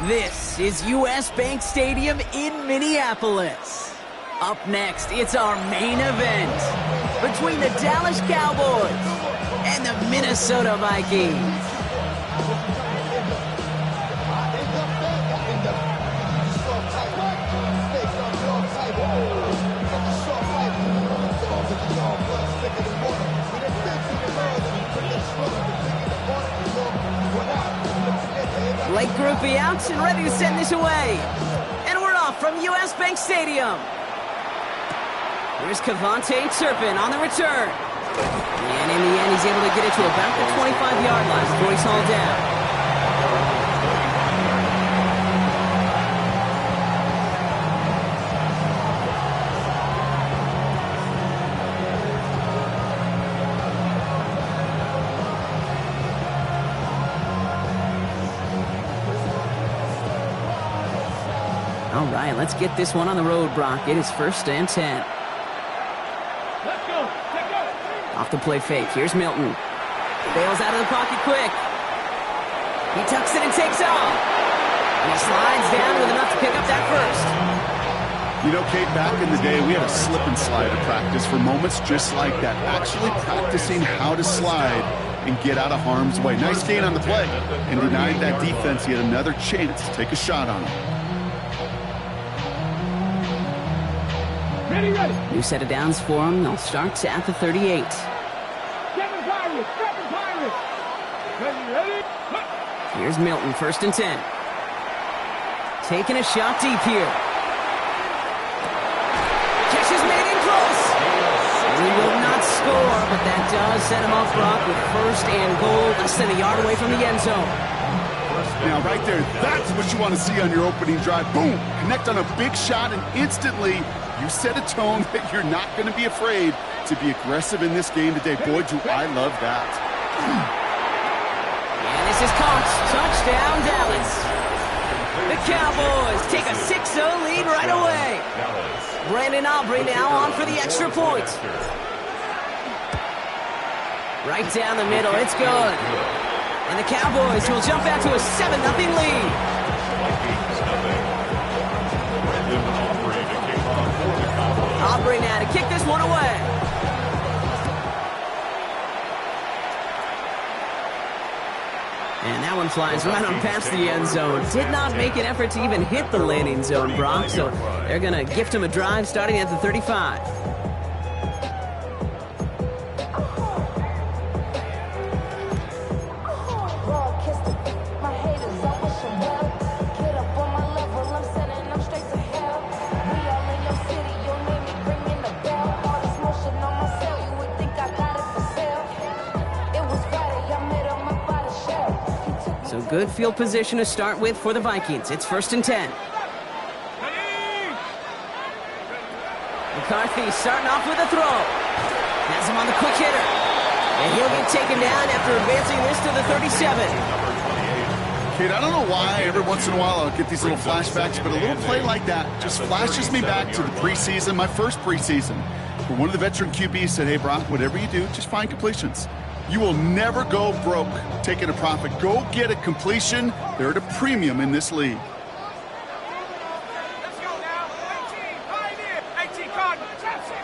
This is US Bank Stadium in Minneapolis. Up next, it's our main event between the Dallas Cowboys and the Minnesota Vikings. Late groupie out and ready to send this away. And we're off from US Bank Stadium. Here's Kavontae Turpin on the return. And in the end, he's able to get it to about the 25-yard line before he's hauled down. All right, let's get this one on the road, Brock. It is 1st and 10. Let's go. Off the play fake. Here's Milton. Bails out of the pocket quick. He tucks it and takes off. And he slides down with enough to pick up that first. You know, Kate, back in the day, we had a slip and slide at practice for moments just like that. Actually practicing how to slide and get out of harm's way. Nice gain on the play. And denied that defense. He had another chance to take a shot on him. Ready. New set of downs for him. They'll start at the 38. Kevin Pirates. Ready. Here's Milton, 1st and 10. Taking a shot deep here. Catch is made in close. He will not score, but that does set him off, Brock, with 1st and goal, less than a yard away from the end zone. Now, right there, that's what you want to see on your opening drive. Boom! Connect on a big shot, and instantly you set a tone that you're not going to be afraid to be aggressive in this game today. Boy, do I love that. And this is caught. Touchdown, Dallas. The Cowboys take a 6-0 lead right away. Brandon Aubrey now on for the extra point. Right down the middle. It's good. And the Cowboys will jump out to a 7-0 lead. Aubrey now to kick this one away. And that one flies right on past the end zone. Did not make an effort to even hit the landing zone, Brock, so they're going to gift him a drive starting at the 35. So good field position to start with for the Vikings. It's 1st and 10. McCarthy starting off with a throw. Has him on the quick hitter. And he'll get taken down after advancing this to the 37. Kid, I don't know why every once in a while I'll get these little flashbacks, but a little play like that just flashes me back to the preseason, my first preseason, where one of the veteran QBs said, hey, Brock, whatever you do, just find completions. You will never go broke taking a profit. Go get a completion. They're at a premium in this league. Let's go now. 18, pioneer. 18, Cardinal. Trap 60.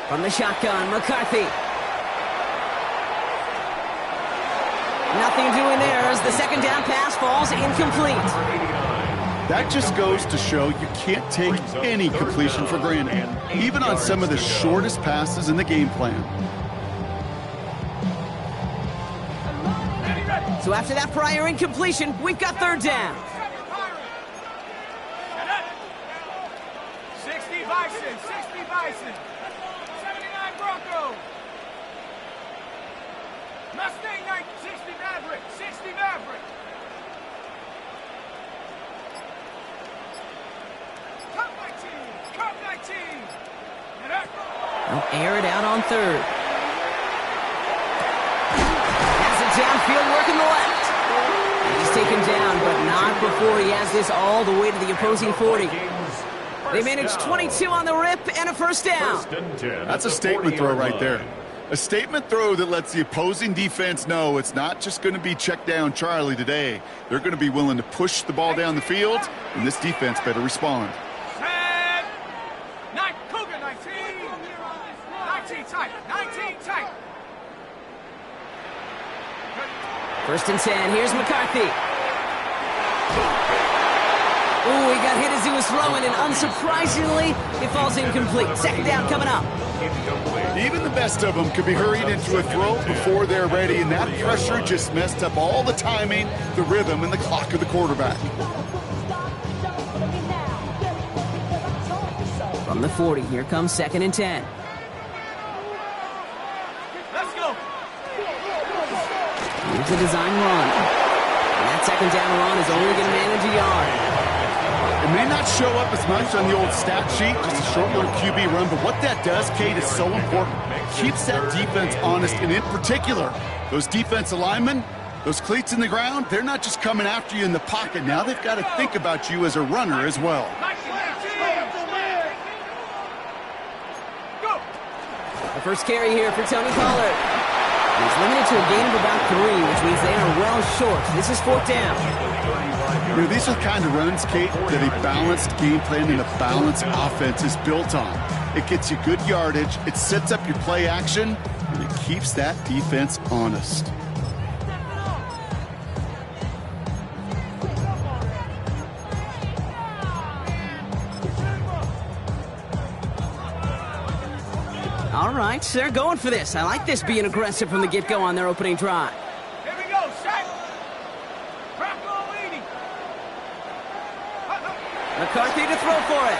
From the shotgun, McCarthy. Nothing doing there as the second down pass falls incomplete. That just goes to show you can't take any completion for granted, even on some of the shortest passes in the game plan. So after that prior incompletion, we've got 3rd down. 60 Bison. 79 Bronco. Mustang 60 Maverick. Cup 19. They'll air it out on 3rd. Has it downfield working the left. And he's taken down, but not before he has this all the way to the opposing 40. They managed 22 on the rip and a 1st down. That's a statement throw right there. A statement throw that lets the opposing defense know it's not just going to be check down Charlie today. They're going to be willing to push the ball down the field, and this defense better respond. Set. 9, Cougar 19. 19 tight. 19 tight. First and 10. Here's McCarthy. Ooh, he got hit as he was throwing, and unsurprisingly, it falls incomplete. Second down coming up. Even the best of them could be hurried into a throw before they're ready, and that pressure just messed up all the timing, the rhythm, and the clock of the quarterback. From the 40, here comes second and 10. Let's go. Here's the design run. And that second down run is only going to manage a yard. It may not show up as much on the old stat sheet, just a short little QB run, but what that does, Kate, is so important. Keeps that defense honest, and in particular, those defensive linemen, those cleats in the ground, they're not just coming after you in the pocket. Now they've got to think about you as a runner as well. Go. The first carry here for Tony Pollard. He's limited to a gain of about 3, which means they are well short. This is fourth down. You know, these are the kind of runs, Kate, that a balanced game plan and a balanced offense is built on. It gets you good yardage, it sets up your play action, and it keeps that defense honest. All right, they're going for this. I like this being aggressive from the get-go on their opening drive. Here we go, set. Bronco leading. McCarthy to throw for it.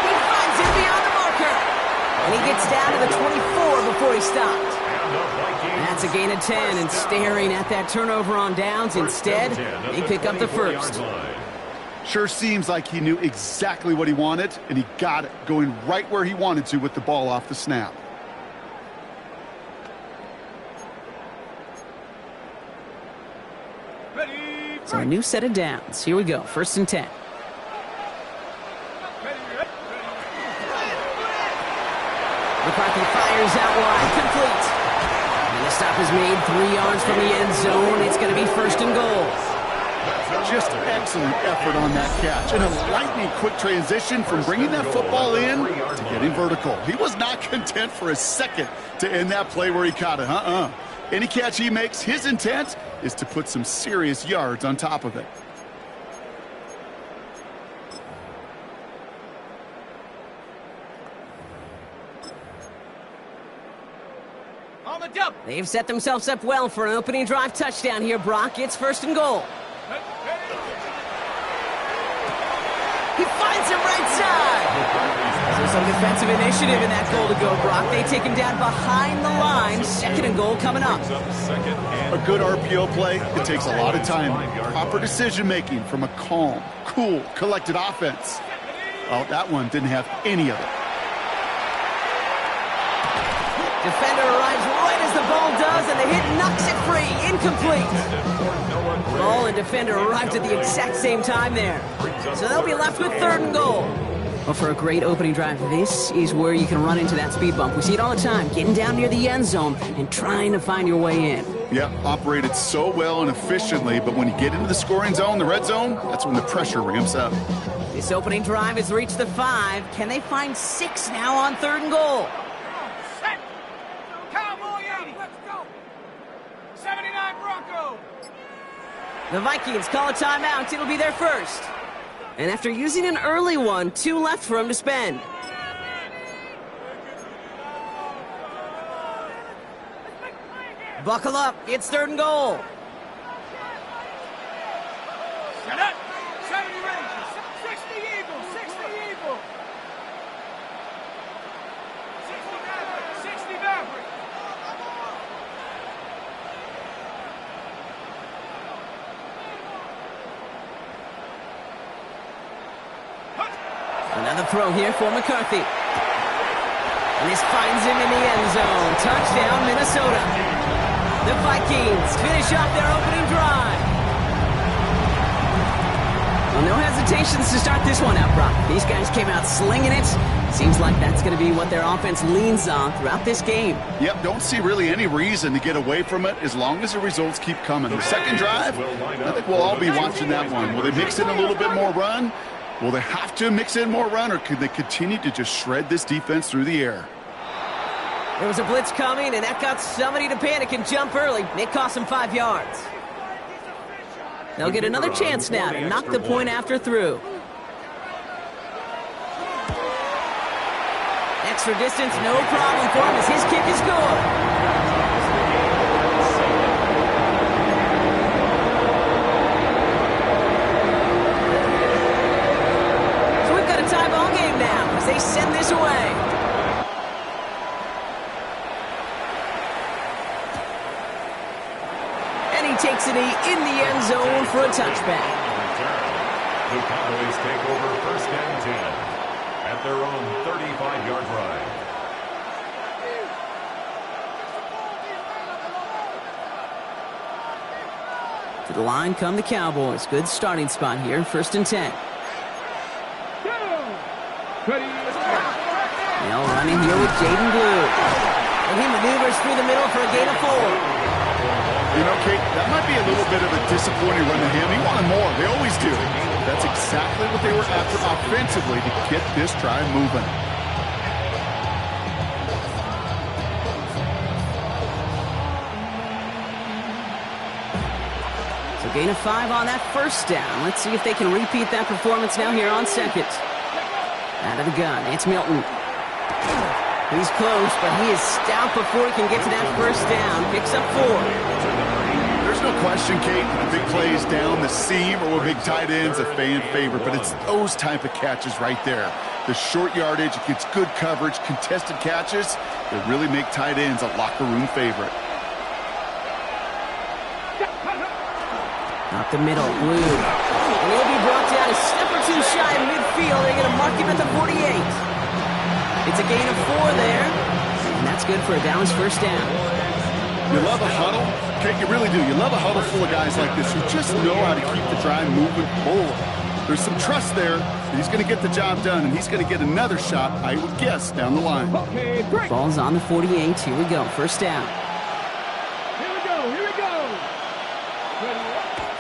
He finds him beyond the marker. And he gets down to the 24 before he stopped. That's a gain of 10, and staring at that turnover on downs. Instead, they pick up the first. Sure seems like he knew exactly what he wanted, and he got it, going right where he wanted to with the ball off the snap. Ready. So a new set of downs. Here we go, first and 10. McCarthy fires out wide, complete. And the stop is made 3 yards from the end zone. It's going to be first and goal. Just excellent effort on that catch, and a lightning quick transition from bringing that football in to getting vertical. He was not content for a second to end that play where he caught it. Any catch he makes, his intent is to put some serious yards on top of it. On the double. They've set themselves up well for an opening drive touchdown here, Brock. It's first and goal. He finds him right side. So some defensive initiative in that goal to go, Brock. They take him down behind the line. Second and goal coming up. A good RPO play, it takes a lot of time. Proper decision-making from a calm, cool, collected offense. Oh, that one didn't have any of it. Defender arrives right as the ball does, and the hit knocks it free. Incomplete. Ball and defender arrived at the exact same time there. So they'll be left with third and goal. Well, for a great opening drive, this is where you can run into that speed bump. We see it all the time, getting down near the end zone and trying to find your way in. Yeah, operated so well and efficiently, but when you get into the scoring zone, the red zone, that's when the pressure ramps up. This opening drive has reached the 5. Can they find 6 now on third and goal? Set. Cowboy 80. Let's go. 79 Bronco. The Vikings call a timeout. It'll be their first. And after using an early one, 2 left for him to spend. Buckle up. It's third and goal. Set up. 70 Rangers. 60 Eagles. 60 Eagles. 60 Maverick. 60 Maverick. Another throw here for McCarthy. And this finds him in the end zone. Touchdown, Minnesota. The Vikings finish off their opening drive. Well, no hesitations to start this one out, Brock. These guys came out slinging it, Seems like that's going to be what their offense leans on throughout this game. Yep, don't see really any reason to get away from it as long as the results keep coming. The second drive, I think we'll all be watching that one. Will they mix in a little bit more run? Will they have to mix in more run, or could they continue to just shred this defense through the air? There was a blitz coming, and that got somebody to panic and jump early. It cost them 5 yards. They'll get another chance now to knock the point after through. Extra distance, no problem for him as his kick is good. So we've got a tie ball game now as they send this away. And he takes it in the end zone for a touchback. The Cowboys take over first and 10 at their own 35-yard line. To the line come the Cowboys. Good starting spot here, first and 10. Now running here with Jaden Blue. And he maneuvers through the middle for a gain of 4. You know, Kate, that might be a little bit of a disappointing run to him. He wanted more. They always do. That's exactly what they were after offensively to get this drive moving. So gain of 5 on that first down. Let's see if they can repeat that performance now here on second. Out of the gun, it's Milton. He's close, but he is stout before he can get to that first down. Picks up 4. There's no question, Kate, the big plays down the seam or with big tight ends, a fan favorite, but it's those type of catches right there. The short yardage, it gets good coverage, contested catches that really make tight ends a locker room favorite. Up the middle, Blue. And he'll be brought down a step or two shy of midfield. They're going to mark him at the 48. It's a gain of 4 there, and that's good for a balanced first down. You love a huddle? Okay, you really do. You love a huddle full of guys like this who just know how to keep the drive moving forward. There's some trust there that he's going to get the job done, and he's going to get another shot, I would guess, down the line. Ball's on the 48. Here we go. First down. Here we go.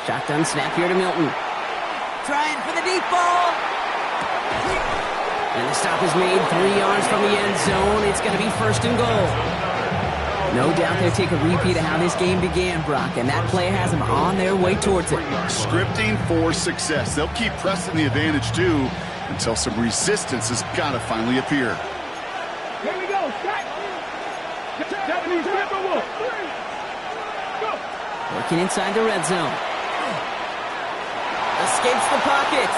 Shotgun snap here to Milton. Trying for the deep ball. And the stop is made 3 yards from the end zone. It's going to be first and goal. No doubt they'll take a repeat of how this game began, Brock, and that play has them on their way towards it. Scripting for success. They'll keep pressing the advantage, too, until some resistance has got to finally appear. Here we go. Japanese Timberwolf. Go. Working inside the red zone. Escapes the pocket.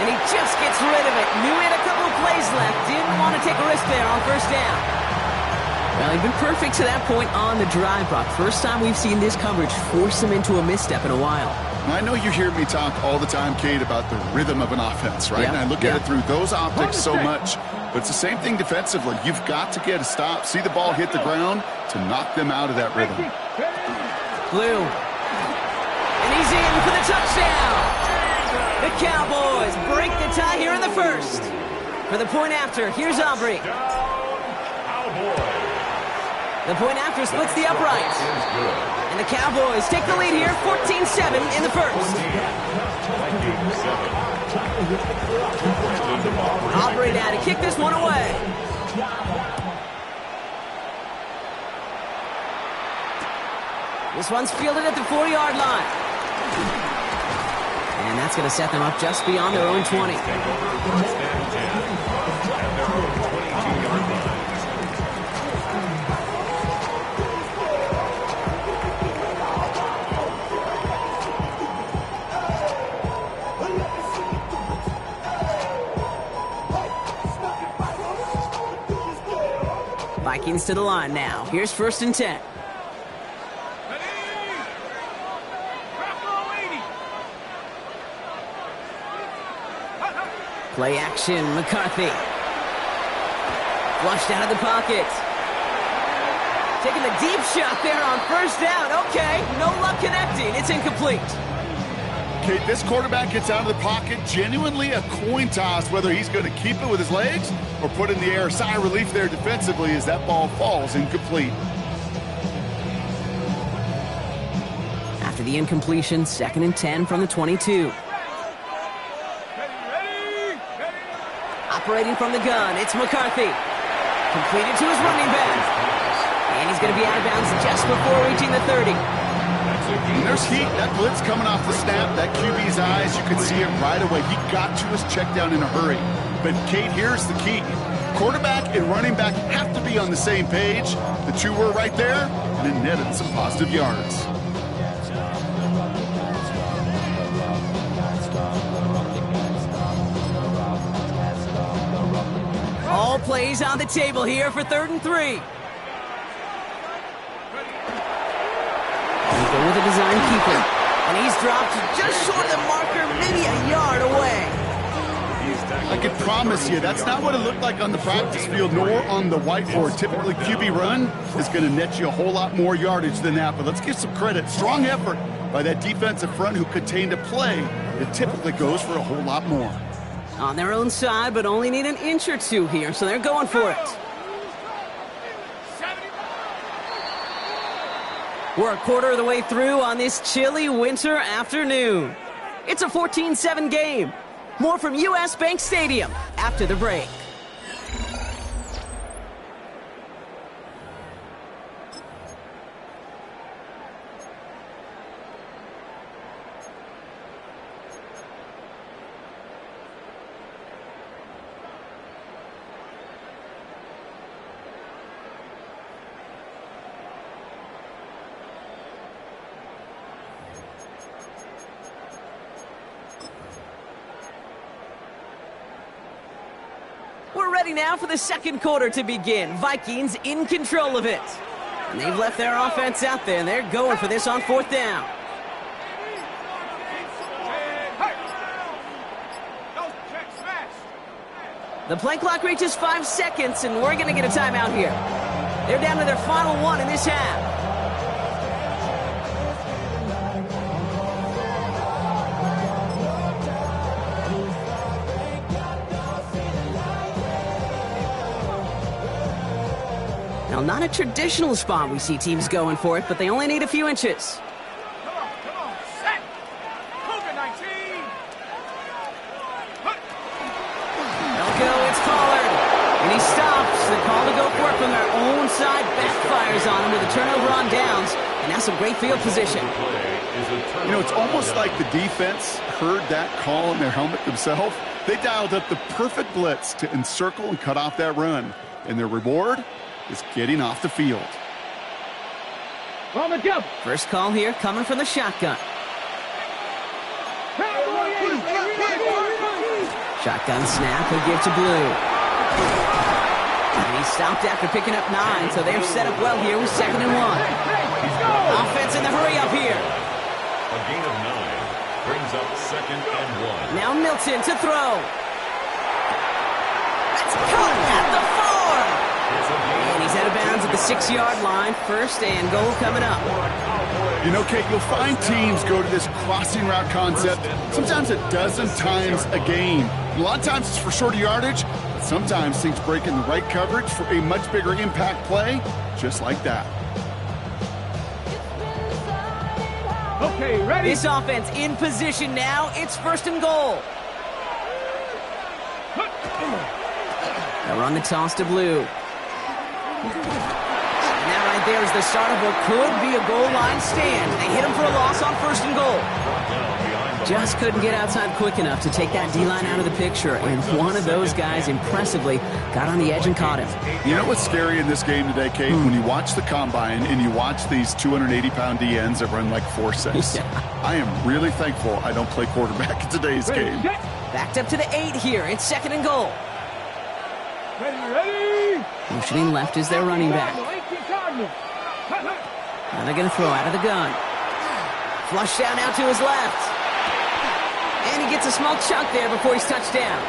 And he just gets rid of it. Knew he had a couple of plays left. Didn't want to take a risk there on first down. Well, he'd been perfect to that point on the drive, Brock. First time we've seen this coverage force him into a misstep in a while. I know you hear me talk all the time, Kate, about the rhythm of an offense, right? Yep. And I look at it through those optics so much. But it's the same thing defensively. You've got to get a stop, see the ball hit the ground to knock them out of that rhythm. Blue. And he's in for the touchdown. The Cowboys break the tie here in the first. For the point after, here's Aubrey. The point after splits the uprights. And the Cowboys take the lead here, 14-7 in the first. Aubrey now to kick this one away. This one's fielded at the 4-yard line. And that's going to set them up just beyond their own 20. Vikings to the line now. Here's first and 10. Play action, McCarthy. Flushed out of the pocket. Taking the deep shot there on first down. Okay, no luck connecting. It's incomplete. Kate, this quarterback gets out of the pocket, genuinely a coin toss whether he's going to keep it with his legs or put it in the air. Sigh of relief there defensively as that ball falls incomplete. After the incompletion, 2nd and 10 from the 22. Operating from the gun, it's McCarthy. Completed to his running back. And he's going to be out of bounds just before reaching the 30. And there's heat. That blitz coming off the snap. That QB's eyes, you could see it right away. He got to his check down in a hurry. But, Kate, here's the key. Quarterback and running back have to be on the same page. The two were right there, and it netted some positive yards. All plays on the table here for 3rd and 3. Go with a design keeper. And he's dropped just short of the marker, maybe a yard away. I can promise you, that's not what it looked like on the practice field nor on the whiteboard. Typically, QB run is going to net you a whole lot more yardage than that. But let's give some credit. Strong effort by that defensive front who contained a play that typically goes for a whole lot more. On their own side, but only need an inch or two here, so they're going for it. We're a quarter of the way through on this chilly winter afternoon. It's a 14-7 game. More from US Bank Stadium after the break. We're ready now for the second quarter to begin. Vikings in control of it. And they've left their offense out there, and they're going for this on 4th down. The play clock reaches 5 seconds, and we're going to get a timeout here. They're down to their final one in this half. Now, not a traditional spot we see teams going for it, but they only need a few inches. Come on, set. Cougar 19. They'll go, it's Pollard. And he stops. The call to go for it from their own side backfires on him with a turnover on downs. And that's some great field position. You know, it's almost like the defense heard that call in their helmet themselves. They dialed up the perfect blitz to encircle and cut off that run. And their reward is getting off the field. On the jump. First call here coming from the shotgun. Shotgun snap, he'll give to Blue. And he stopped after picking up 9, so they're set up well here with 2nd and 1. Offense in the hurry up here. A gain of 9 brings up 2nd and 1. Now Milton to throw. That's caught at the 4. And he's out of bounds at the 6-yard line. 1st and goal coming up. You know, Kate, you'll find teams go to this crossing route concept sometimes a dozen times a game. And a lot of times it's for shorter yardage, but sometimes things break in the right coverage for a much bigger impact play, just like that. Okay, ready? This offense in position now. It's 1st and goal. They'll run the toss to Blue. And that right there is the start of what could be a goal line stand. They hit him for a loss on 1st and goal. Just couldn't get outside quick enough to take that D-line out of the picture. And one of those guys impressively got on the edge and caught him. You know what's scary in this game today, Kate? When you watch the combine and you watch these 280-pound DNs that run like 4.6. Yeah. I am really thankful I don't play quarterback in today's game. Backed up to the 8 here. It's 2nd and goal. Ready? Motioning left is their running back. Now they're going to throw out of the gun. Flush down out to his left. And he gets a small chunk there before he's touched down.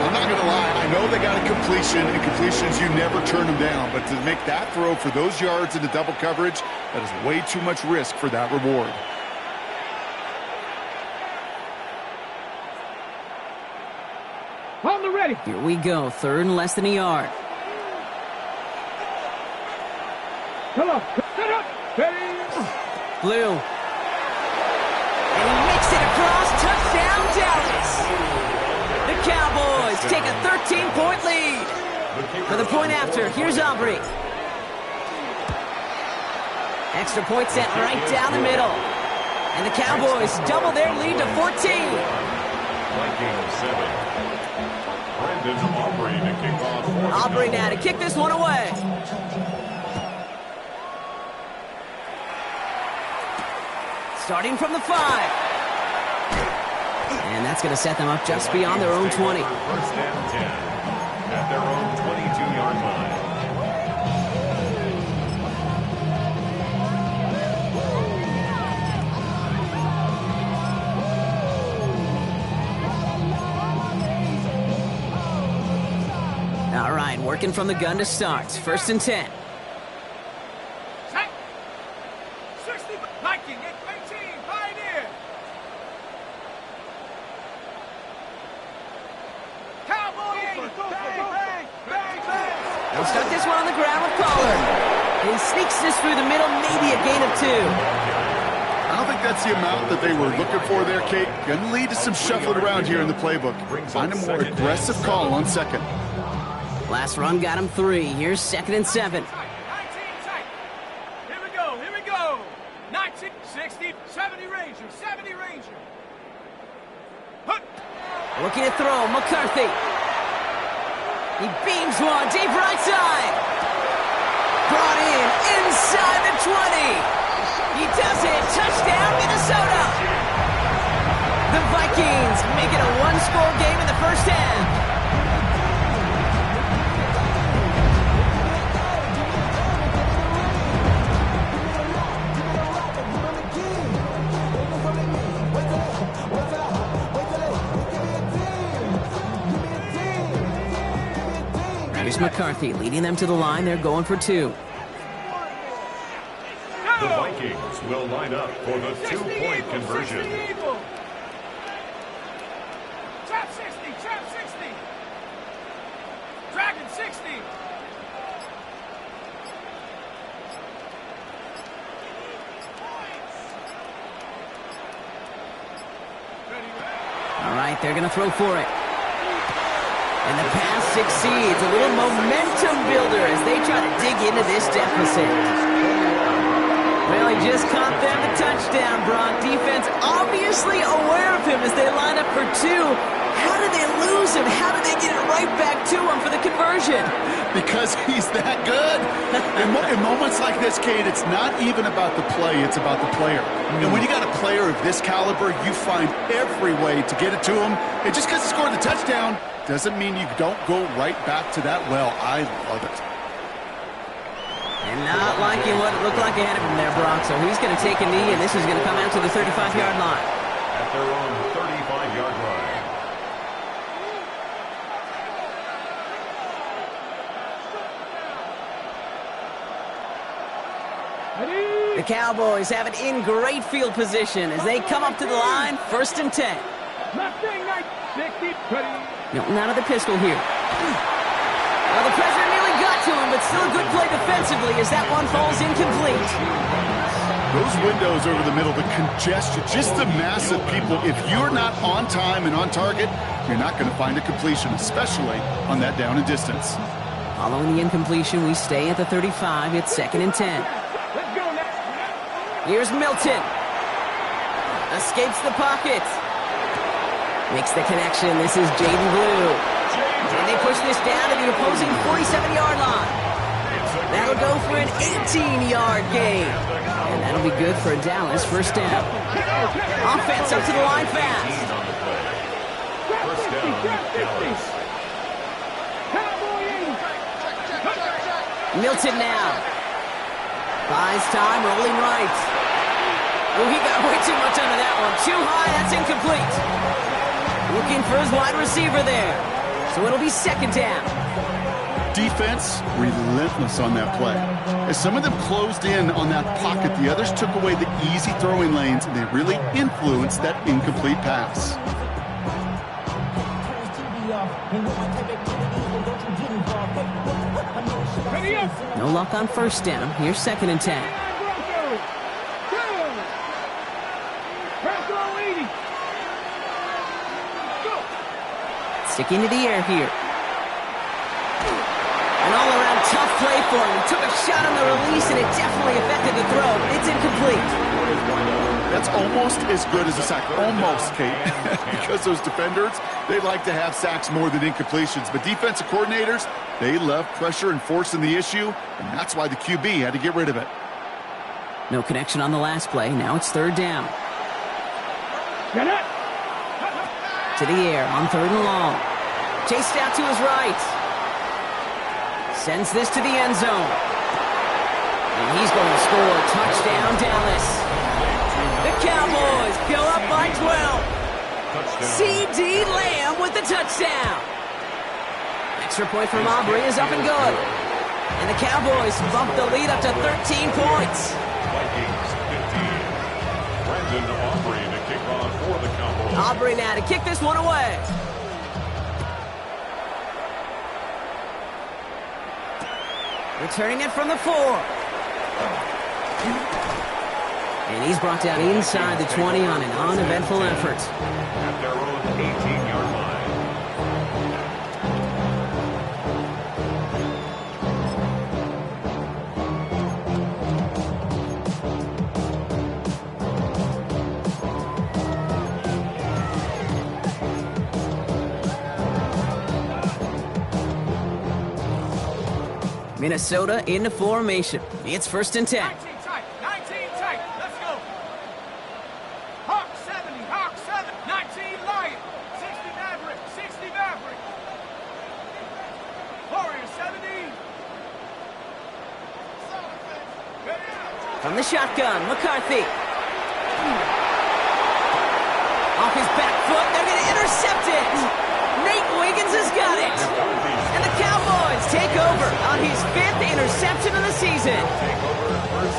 I'm not going to lie. I know they got a completion, and completions, you never turn them down. But to make that throw for those yards into double coverage, that is way too much risk for that reward. Here we go, third and less than a yard. Come on, set up, ready. Blue. And he makes it across, touchdown Dallas. The Cowboys take a 13-point lead. For the point after, here's Aubrey. Extra point set right down the middle. And the Cowboys double their lead to 14. Viking 7. Brendan Aubrey to kick off. Aubrey now to kick this one away. Starting from the 5. And that's going to set them up just beyond their own 20. First and 10 at their own 22-yard line. All right, working from the gun to start. First and 10. Set. 60, Viking at 18, Pioneer. Cowboy 80, bang, bang, bang. They'll start this one on the ground with Pollard. He sneaks this through the middle, maybe a gain of 2. I don't think that's the amount that they were looking for there, Kate. Going to lead to some shuffling around here in the playbook. Find a more aggressive call on second. Last run got him 3. Here's second and 7. 19 tight. Here we go, here we go. 19, 60, 70 Ranger, 70 Ranger. Hut. Looking to throw, McCarthy. He beams one, deep right side. Brought in, inside the 20. He does it, touchdown Minnesota. The Vikings make it a one-score game in the first half. Here's McCarthy leading them to the line. They're going for 2. The Vikings will line up for the 2-point conversion. Trap 60, trap 60. Dragon 60. All right, they're going to throw for it. And the pass succeeds. A little momentum builder as they try to dig into this deficit. Well, he just caught them a touchdown, Brock. Defense obviously aware of him as they line up for 2. How did they lose him? How did they get it right back to him for the conversion? Because he's that good. In moments like this, Kate, it's not even about the play, it's about the player. And when you got a player of this caliber, you find every way to get it to him. And just because he scored the touchdown doesn't mean you don't go right back to that well. I love it. And not liking what it looked like ahead of him there, Brock. So he's going to take a knee, and this is going to come out to the 35-yard line. At their own 35-yard line. The Cowboys have it in great field position as they come up to the line, first and 10. Milton out of the pistol here. Well, the pressure nearly got to him, but still a good play defensively as that one falls incomplete. Those windows over the middle, the congestion, just the mass of people. If you're not on time and on target, you're not going to find a completion, especially on that down and distance. Following the incompletion, we stay at the 35. It's second and 10. Here's Milton. Escapes the pocket. Makes the connection. This is Jaden Blue. And they push this down to the opposing 47-yard line. That'll go for an 18-yard gain. And that'll be good for a Dallas first down. Offense up to the line fast. First down, Dallas. Milton now. Buys time, rolling right. Oh, he got way too much under that one. Too high, that's incomplete. Looking for his wide receiver there. So it'll be second down. Defense, relentless on that play. As some of them closed in on that pocket, the others took away the easy throwing lanes, and they really influenced that incomplete pass. Ready up. No luck on first down. Here's 2nd and 10. Sticking to the air here. An all-around tough play for him. He took a shot on the release, and it definitely affected the throw. It's incomplete. That's almost as good as a sack. Almost, Kate. Because those defenders, they like to have sacks more than incompletions. But defensive coordinators, they love pressure and forcing the issue, and that's why the QB had to get rid of it. No connection on the last play. Now it's 3rd down. Get it. To the air on 3rd and long. Chased out to his right. Sends this to the end zone. And he's going to score. Touchdown, Dallas. The Cowboys go up by 12. C.D. Lamb with the touchdown. Extra point from Aubrey is up and good. And the Cowboys bump the lead up to 13 points. Vikings 15. Brandon Aubrey to kick off for the Cowboys. Aubrey now to kick this one away. Returning it from the 4. And he's brought down inside the 20 on an uneventful effort. At their own 18-yard line. Minnesota into formation. It's 1st and 10. 19 tight. 19 tight. Let's go. Hawk 70. Hawk 7. 19 Lion. 60 Maverick. 60 Maverick. Warrior 70. From the shotgun, McCarthy. Off his back foot, they're going to intercept it. Nate Wiggins has got it. And the Cowboys take over on his 5th interception of the season.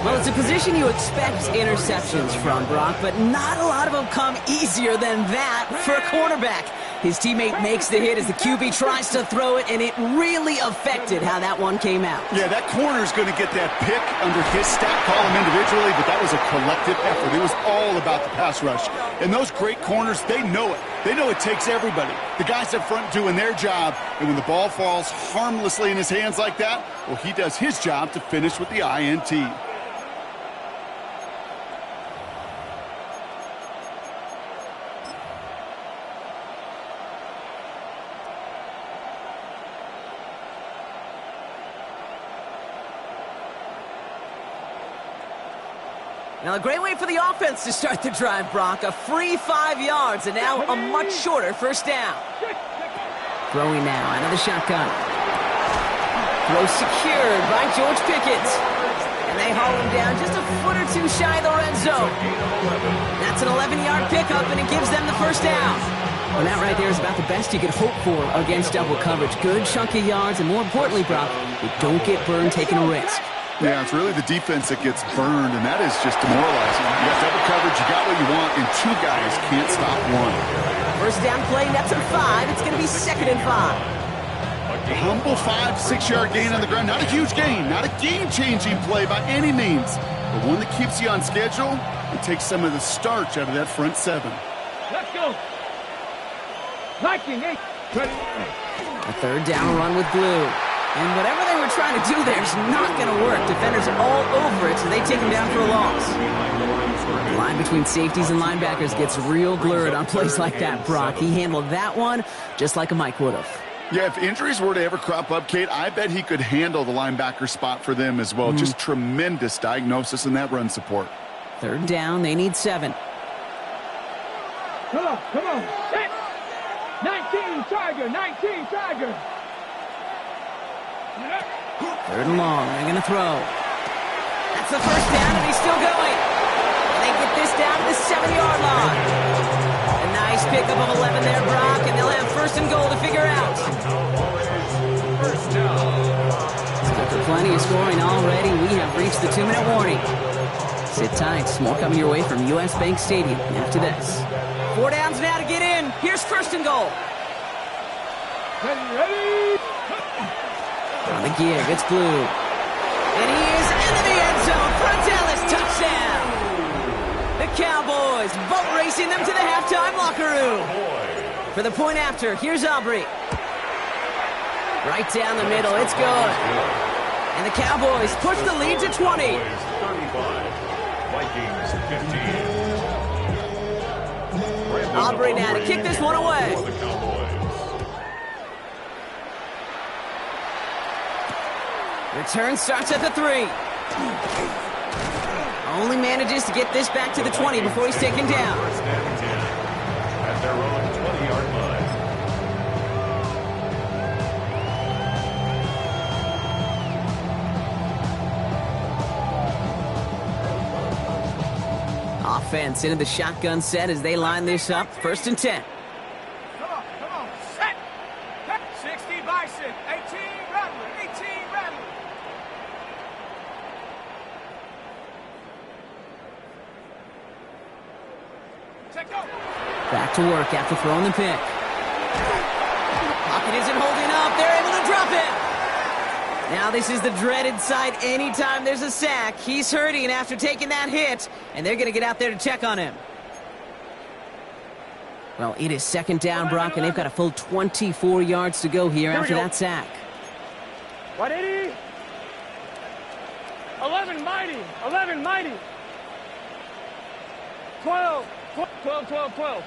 Well, it's a position you expect interceptions from, Brock, but not a lot of them come easier than that for a quarterback. His teammate makes the hit as the QB tries to throw it, and it really affected how that one came out. Yeah, that corner's going to get that pick under his stat column individually, but that was a collective effort. It was all about the pass rush. And those great corners, they know it. They know it takes everybody. The guys up front doing their job, and when the ball falls harmlessly in his hands like that, well, he does his job to finish with the INT. Now, a great way for the offense to start the drive, Brock. A free 5 yards, and now a much shorter 1st down. Throwing now out of the shotgun. Throw secured by George Pickett. And they haul him down just a foot or two shy of the red zone. That's an 11-yard pickup, and it gives them the 1st down. Well, that right there is about the best you could hope for against double coverage. Good chunk of yards, and more importantly, Brock, you don't get burned taking a risk. Yeah, it's really the defense that gets burned, and that is just demoralizing. You got double coverage, you got what you want, and 2 guys can't stop one. 1st down play, nets at 5. It's going to be 2nd and 5. A humble 5-6-yard gain on the ground. Not a huge gain, not a game-changing play by any means, but one that keeps you on schedule and takes some of the starch out of that front 7. Let's go. Viking 8. A 3rd down run with Blue. And whatever they were trying to do there is not going to work. Defenders are all over it, so they take him down for a loss. The line between safeties and linebackers gets real blurred on plays like that, Brock. He handled that one just like a Mike would have. Yeah, if injuries were to ever crop up, Kate, I bet he could handle the linebacker spot for them as well. Just tremendous diagnosis in that run support. 3rd down, they need 7. Come on, come on. Set. 19 Tiger, 19 Tiger. 3rd and long, they're going to throw. That's the 1st down, and he's still going. And they get this down to the 7-yard line. A nice pickup of 11 there, Brock, and they'll have 1st and goal to figure out. After plenty of scoring already, we have reached the 2-minute warning. Sit tight, more coming your way from U.S. Bank Stadium after this. 4 downs now to get in. Here's 1st and goal. Ready. On the gig, it's Blue. And he is into the end zone for a Dallas touchdown. The Cowboys boat racing them to the halftime locker room. For the point after, here's Aubrey. Right down the middle, it's good. And the Cowboys push the lead to 20. 35, Vikings 15. Aubrey now to kick this one away. For the Cowboys. Return starts at the 3. Only manages to get this back to the 20 before he's taken down. First and 10 at their own 20-yard line. Offense into the shotgun set as they line this up. First and 10. Come on, set. 60 Bison, 18 Rattler, 18 Rattler. Check go. Back to work after throwing the pick. Pocket isn't holding up. They're able to drop it. Now this is the dreaded sight anytime there's a sack. He's hurting after taking that hit, and they're going to get out there to check on him. Well, it is second down, Brock, and they've got a full 24 yards to go here after that sack. 180. 11 mighty. 11 mighty. 12. 12, 12, 12.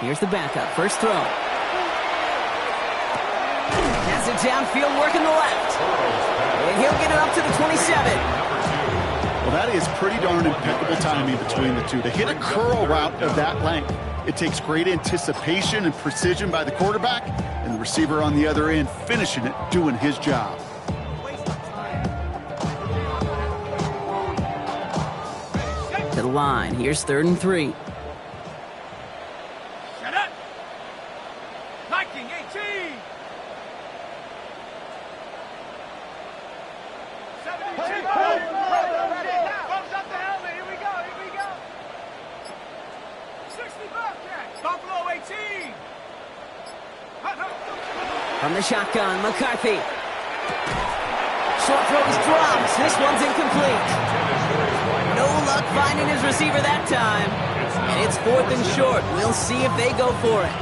Here's the backup. First throw. Has it downfield, working the left. And he'll get it up to the 27. Well, that is pretty darn impeccable timing between the two. To hit a curl route of that length, it takes great anticipation and precision by the quarterback, and the receiver on the other end finishing it, doing his job. To the line. Here's 3rd and 3. Shut up. Viking 18. 72. Bumps up the helmet. Here we go. 60 Bobcat. Buffalo 18. From the shotgun, McCarthy. Short throw is dropped. This one's incomplete. No luck finding his receiver that time. And it's 4th and short. We'll see if they go for it.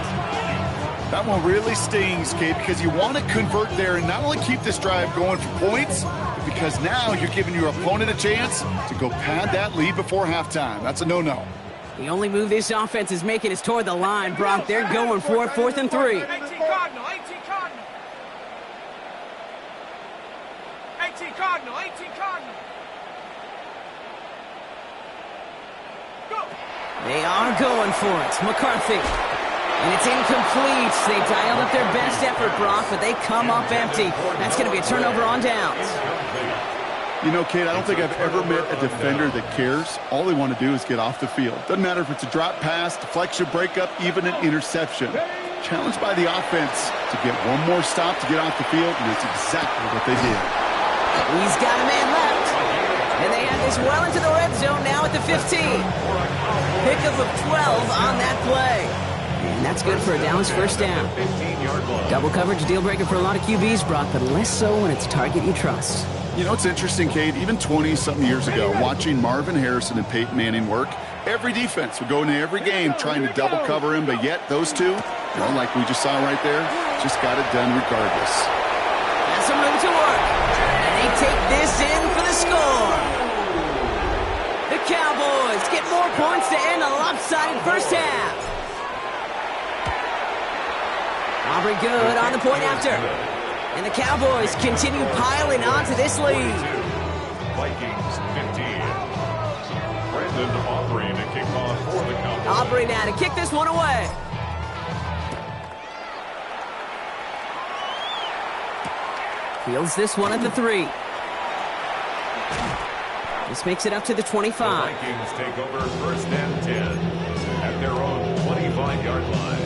That one really stings, Kate, because you want to convert there and not only keep this drive going for points, but because now you're giving your opponent a chance to go pad that lead before halftime. That's a no-no. The only move this offense is making is toward the line, Brock. They're going for it, 4th and 3. 18 Cardinal. 18 Cardinal. 18 Cardinal. 18 Cardinal. Go. They are going for it. McCarthy. And it's incomplete. They dialed up their best effort, Brock, but they come up empty. That's going to be a turnover on downs. You know, Kate, I don't think I've ever met a defender that cares. All they want to do is get off the field. Doesn't matter if it's a drop pass, deflection, breakup, even an interception. Challenged by the offense to get one more stop to get off the field, and that's exactly what they did. He's got a man left. And they have this well into the red zone now at the 15. Pickup of 12 on that play. And that's good for a Dallas first down. Double coverage deal breaker for a lot of QBs, Brock, but less so when it's a target you trust. You know, it's interesting, Kate, even 20-something years ago, watching Marvin Harrison and Peyton Manning work, every defense would go into every game trying to double cover him, but yet those two, you know, like we just saw right there, just got it done regardless. Has some room to work. And they take this in for the score. The Cowboys get more points to end a lopsided first half. Aubrey good on the point after. And the Cowboys continue piling onto this lead. Vikings 15. Brandon Aubrey to kick off for the Cowboys. Aubrey now to kick this one away. Fields this one at the 3. This makes it up to the 25. The Vikings take over first and 10 at their own 25-yard line.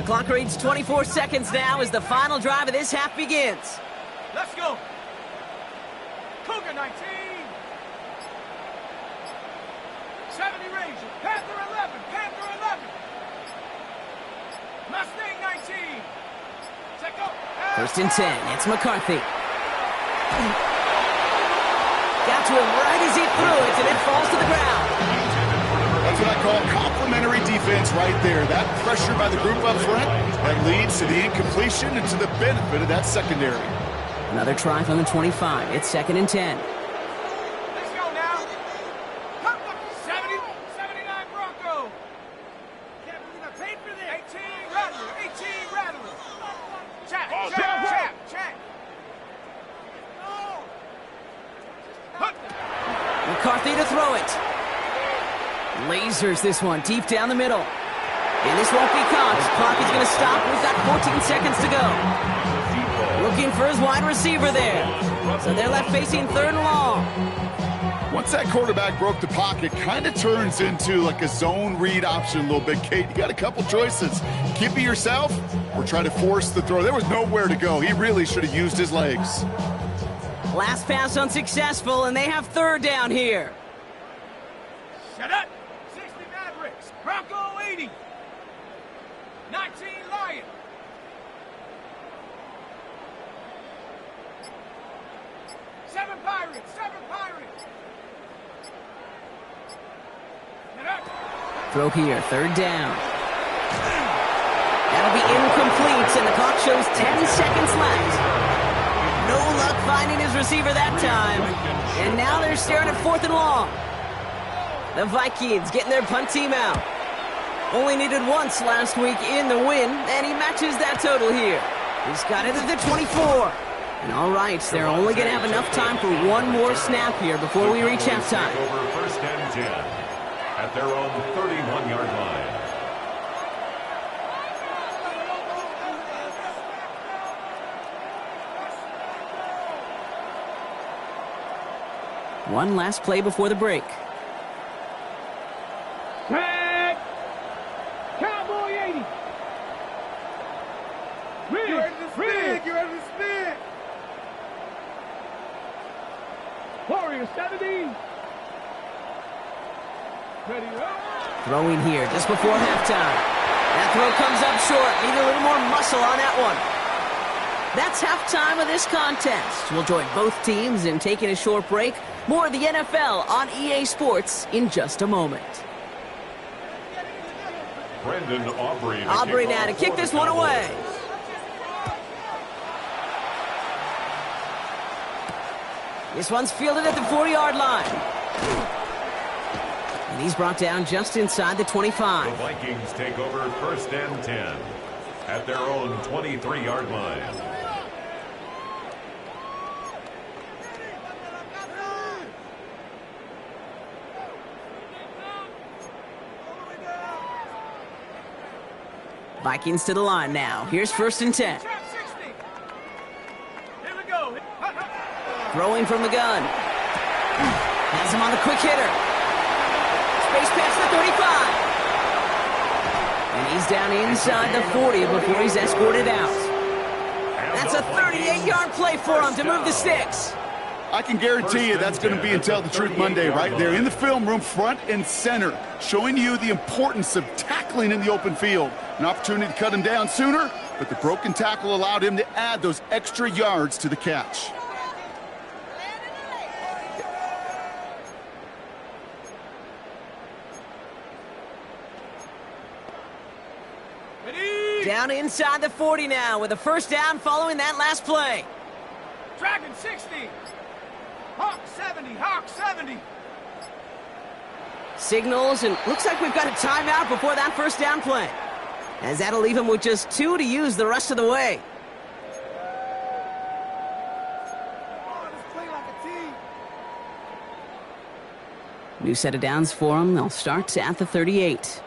The clock reads 24 seconds now as the final drive of this half begins. Let's go. Cougar 19. 70 Ranger. Panther 11. Panther 11. Mustang 19. Check up. First and 10. It's McCarthy. Got to him right as he threw it, and it falls to the ground. That's what I call complimentary defense right there. That pressure by the group up front, that leads to the incompletion and to the benefit of that secondary. Another try from the 25. It's second and 10. Let's go now. 70, 79 Bronco. Can't believe I paid for this. 18 Rattler. 18 Rattler. Check. McCarthy to throw it. Lasers this one deep down the middle. And this won't be caught. The clock is going to stop. We've got 14 seconds to go. Looking for his wide receiver there. So they're left facing third and long. Once that quarterback broke the pocket, kind of turns into like a zone read option a little bit. Kate, you got a couple choices. Keep it yourself or try to force the throw. There was nowhere to go. He really should have used his legs. Last pass unsuccessful, and they have third down here. Shut up. 60 Mavericks. Bronco 80. 19 Lion. Seven Pirates. Shut up. Throw here, third down. That'll be incomplete, and the clock shows 10 seconds left. No luck finding his receiver that time. And now they're staring at fourth and long. The Vikings getting their punt team out. Only needed once last week in the win, and he matches that total here. He's got it at the 24. And all right, they're only going to have enough time for one more snap here before we reach halftime. Over first and 10 at their own 31-yard line. One last play before the break. Tag! Cowboy 80! You're ready to spin! You're ready to spin! Warrior 70! Ready up! Throwing here just before halftime. That throw comes up short. Need a little more muscle on that one. That's halftime of this contest. We'll join both teams in taking a short break. More of the NFL on EA Sports in just a moment. Brendan Aubrey. Aubrey now to kick this one away. This one's fielded at the 40-yard line. And he's brought down just inside the 25. The Vikings take over first and 10 at their own 23-yard line. Vikings to the line now. Here's first and 10. Here we go. Throwing from the gun. Has him on the quick hitter. Space past the 35. And he's down inside the 40 before he's escorted out. That's a 38-yard play for him to move the sticks. I can guarantee you that's going to be in Tell the Truth Monday right there in the film room, front and center, showing you the importance of tackling in the open field. An opportunity to cut him down sooner, but the broken tackle allowed him to add those extra yards to the catch. Ready? Down inside the 40 now with a first down following that last play. Dragon 60. Hawk 70. Hawk 70. Signals, and looks like we've got a timeout before that first down play. As that'll leave him with just 2 to use the rest of the way. New set of downs for him. They'll start at the 38.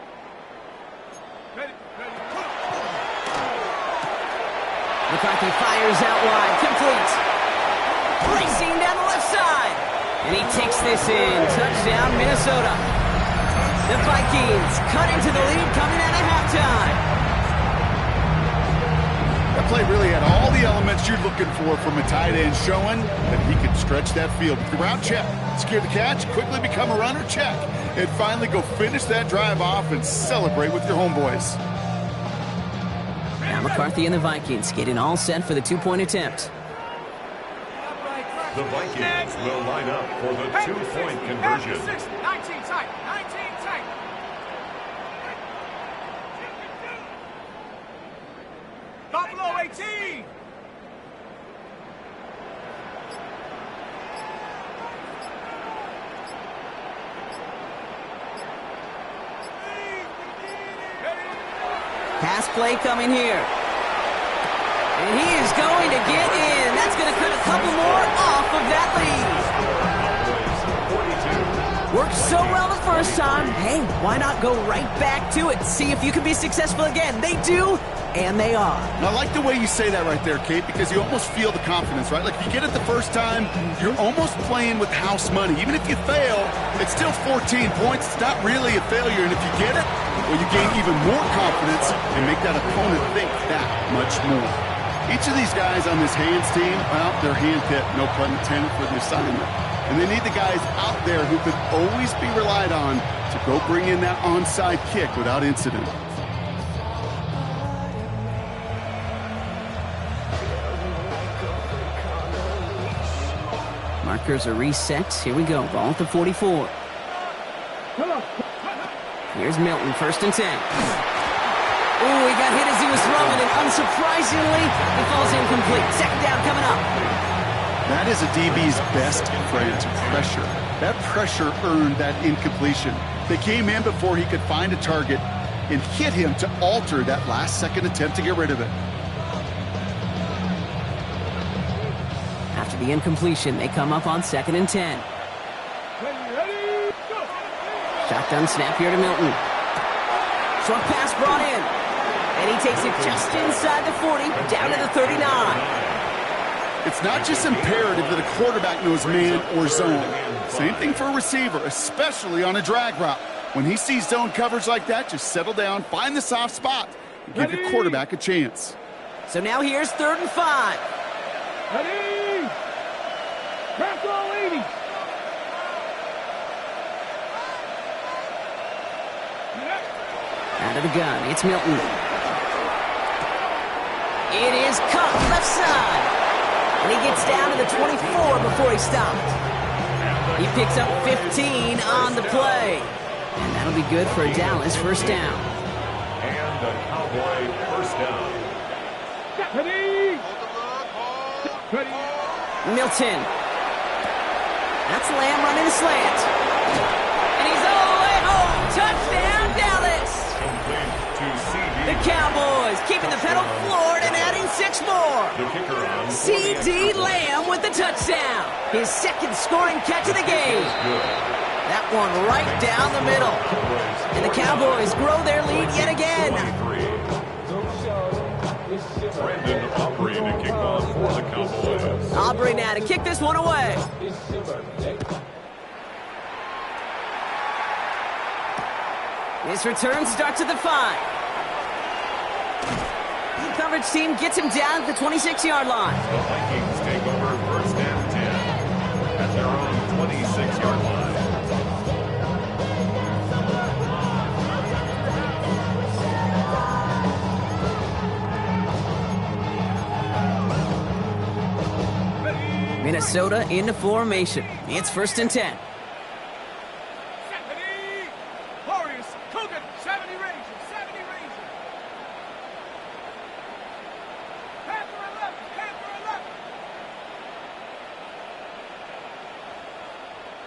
McCarthy fires out wide. Complete. Racing down the left side. And he takes this in. Touchdown, Minnesota. The Vikings cut into the lead coming out of halftime. That play really had all the elements you're looking for from a tight end, showing that he can stretch that field. With the route, check. Secure the catch, quickly become a runner, check. And finally go finish that drive off and celebrate with your homeboys. Now McCarthy and the Vikings getting all set for the two-point attempt. The Vikings will line up for the two-point conversion. 19 tight. 19 tight. Buffalo 18. Pass play coming here. And he is going to get in. That's going to cut a couple more off of that lead. Worked so well the first time. Hey, why not go right back to it? See if you can be successful again. They do, and they are. I like the way you say that right there, Kate, because you almost feel the confidence, right? Like if you get it the first time, you're almost playing with house money. Even if you fail, it's still 14 points. It's not really a failure. And if you get it, well, you gain even more confidence and make that opponent think that much more. Each of these guys on this hands team, well, they're handpicked, no pun intended, for the assignment. And they need the guys out there who could always be relied on to go bring in that onside kick without incident. Markers are reset. Here we go. Ball at the 44. Here's Milton, 1st and 10. Ooh, he got hit as he was throwing, and unsurprisingly, he falls incomplete. 2nd down coming up. That is a DB's best friend, pressure. That pressure earned that incompletion. They came in before he could find a target and hit him to alter that last-second attempt to get rid of it. After the incompletion, they come up on 2nd and 10. Shotgun snap here to Milton. Short pass brought in. And he takes it just inside the 40, down to the 39. It's not just imperative that a quarterback knows man or zone. Same thing for a receiver, especially on a drag route. When he sees zone coverage like that, just settle down, find the soft spot, and give your quarterback a chance. So now here's 3rd and 5. Ready? Bronco 80. Out of the gun, it's Milton. It is cut left side. And he gets down to the 24 before he stopped. He picks up 15 on the play. And that'll be good for a Dallas 1st down. And a Cowboy 1st down. Ready? Ready? Milton. That's Lamb running a slant. And he's all the way home. Touchdown, Dallas. Complete to CD. The Cowboys keeping the pedal floored and adding 6 more. The kicker on CD Lamb with the touchdown. His 2nd scoring catch of the game. That one right down the middle. And the Cowboys grow their lead yet again. Brandon Aubrey to kick off for the Cowboys. Aubrey now to kick this one away. His return starts at the 5. The coverage team gets him down at the 26-yard line. The Vikings take over 1st and 10 at their own 26-yard line. Minnesota into formation. It's 1st and 10. Warriors, Cougar, 70 Rangers, 70 Rangers. Panther 11, Panther 11.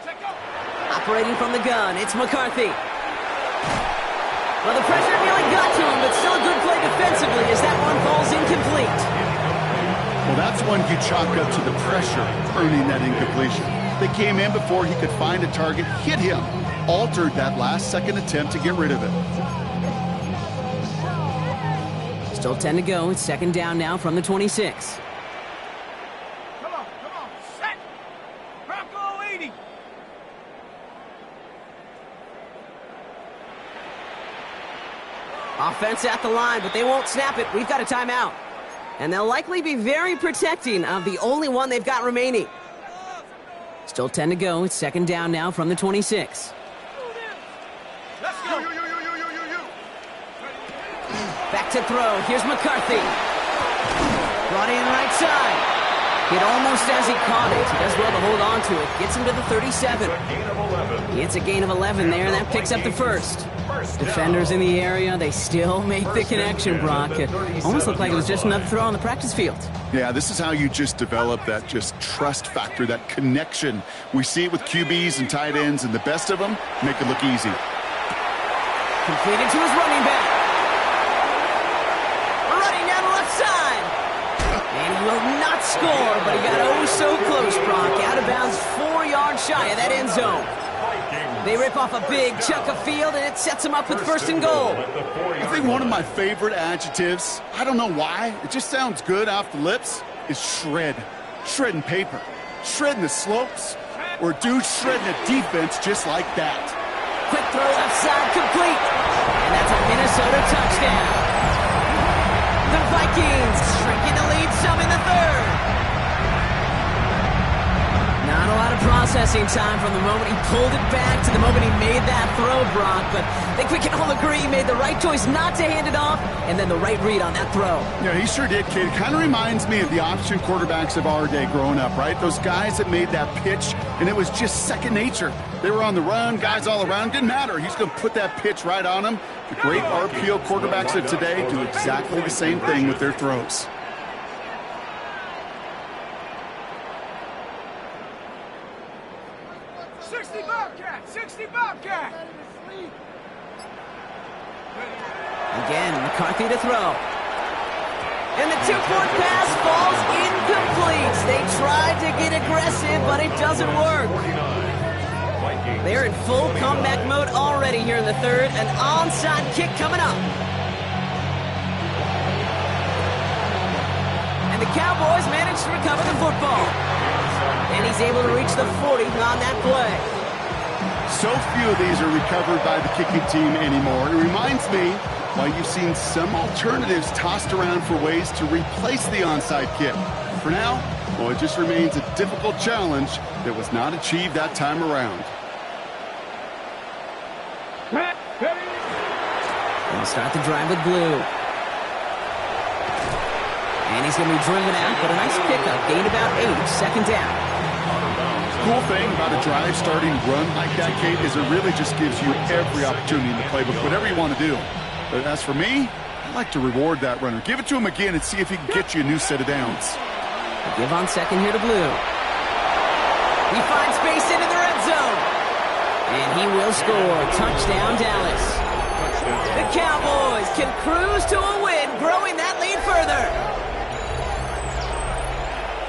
Set go. Operating from the gun, it's McCarthy. Well, the pressure nearly got to him, but still a good play defensively as that one falls incomplete. Well, that's one you chalk up to the pressure earning that incompletion. They came in before he could find a target, hit him, altered that last-second attempt to get rid of it. Still 10 to go. It's 2nd down now from the 26. Come on, set. Bronco 80. Offense at the line, but they won't snap it. We've got a timeout. And they'll likely be very protecting of the only one they've got remaining. Still 10 to go. It's second down now from the 26. Let's go. Back to throw. Here's McCarthy. Brought in right side. Hit almost as he caught it. He does well to hold on to it. Gets him to the 37. It's a gain of 11 there, and that picks up the first. Defenders in the area, they still make the connection, Brock. It almost looked like it was just another throw on the practice field. Yeah, this is how you just develop that just trust factor, that connection. We see it with QBs and tight ends, and the best of them make it look easy. Completed to his running back. Running down the left side. And he will not score, but he got oh so close, Brock. Out of bounds 4 yards shy of that end zone. They rip off a big chunk of field, and it sets them up with first and goal. I think one of my favorite adjectives, I don't know why, it just sounds good off the lips, is shred. Shredding paper. Shredding the slopes. Or a dude shredding a defense just like that. Quick throw left side, complete. And that's a Minnesota touchdown. The Vikings shrinking the lead some in the third. Not a lot of processing time from the moment he pulled it back to the moment he made that throw, Brock. But I think we can all agree he made the right choice not to hand it off, and then the right read on that throw. Yeah, he sure did, kid. It kind of reminds me of the option quarterbacks of our day growing up, right? Those guys that made that pitch, and it was just second nature. They were on the run, guys all around. Didn't matter. He's going to put that pitch right on them. The great RPO quarterbacks of today do exactly the same thing with their throws. Again, McCarthy to throw. And the 2-point pass falls incomplete. They tried to get aggressive, but it doesn't work. They're in full comeback mode already here in the third. An onside kick coming up. And the Cowboys manage to recover the football. And he's able to reach the 40 on that play. So few of these are recovered by the kicking team anymore. It reminds me why you've seen some alternatives tossed around for ways to replace the onside kick. For now, well, it just remains a difficult challenge that was not achieved that time around. And we'll start the drive with blue. And he's going to be driven out, but a nice pickup. Gained about 8, second down. Cool thing about a drive starting run like that, Kate, is it really just gives you every opportunity in the playbook, whatever you want to do. But as for me, I like to reward that runner. Give it to him again and see if he can get you a new set of downs. A give on second here to blue. He finds space into the red zone. And he will score. Touchdown, Dallas. The Cowboys can cruise to a win, growing that lead further.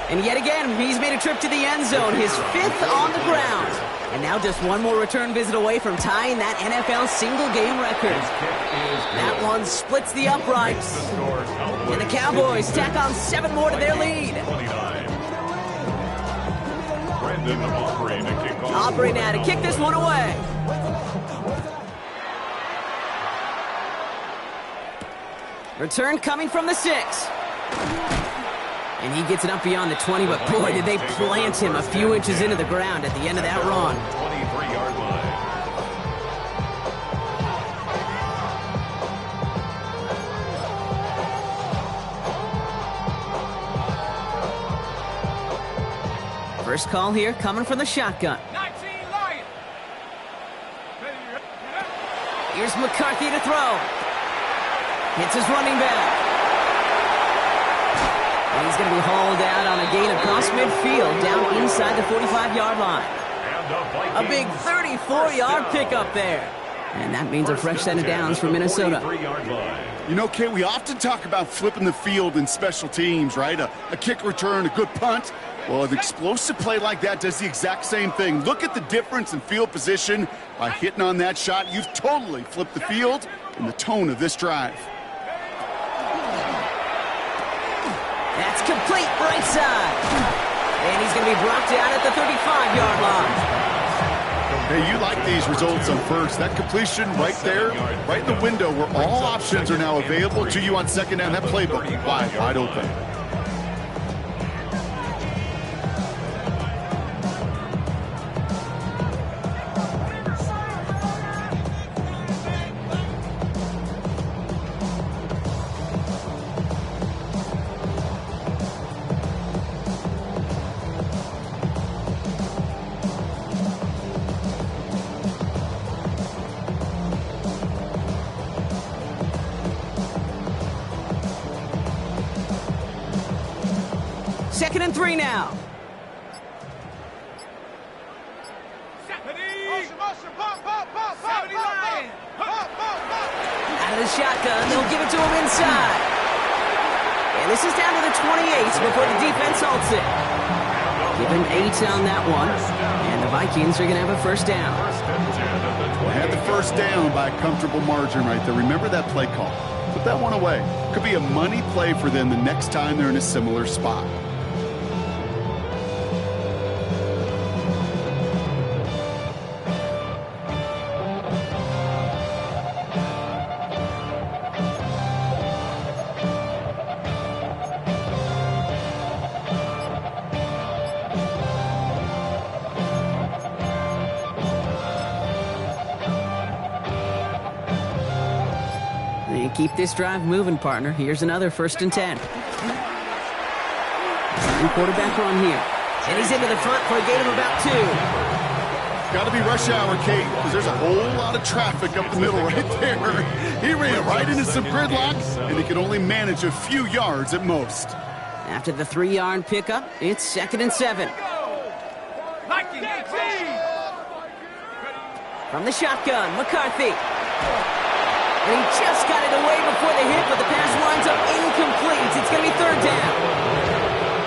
And yet again, he's made a trip to the end zone, his 5th on the ground. And now just one more return visit away from tying that NFL single-game record. That one splits the uprights. And the Cowboys tack on 7 more to their lead. Aubrey now to kick this one away. Return coming from the 6. And he gets it up beyond the 20, but boy, did they plant him a few inches into the ground at the end of that run. 23-yard line. First call here coming from the shotgun. 19 Lions. Here's McCarthy to throw. Hits his running back. And he's going to be hauled out on a gain across midfield down inside the 45-yard line. A big 34-yard pickup there. And that means a fresh set of downs for Minnesota. You know, Kate, we often talk about flipping the field in special teams, right? A kick return, a good punt. Well, an explosive play like that does the exact same thing. Look at the difference in field position. By hitting on that shot, you've totally flipped the field and the tone of this drive. That's complete right side. And he's going to be brought down at the 35-yard line. Hey, you like these results on first. That completion right there, right in the window where all options are now available to you on second down. That playbook wide open. Second and 3 now. Out of the shotgun, they'll give it to him inside. And this is down to the 28 before the defense halts it. Give him 8 on that one. And the Vikings are going to have a first down. They had the first down by a comfortable margin right there. Remember that play call. Put that one away. Could be a money play for them the next time they're in a similar spot. Keep this drive moving, partner. Here's another 1st and 10. Quarterback run here. And he's into the front for a gain of about 2. Got to be rush hour, Kate, because there's a whole lot of traffic up the middle right there. He ran right into some gridlock, and he could only manage a few yards at most. After the 3-yard pickup, it's 2nd and 7. From the shotgun, McCarthy. And he just got it away before the hit, but the pass winds up incomplete. It's going to be 3rd down.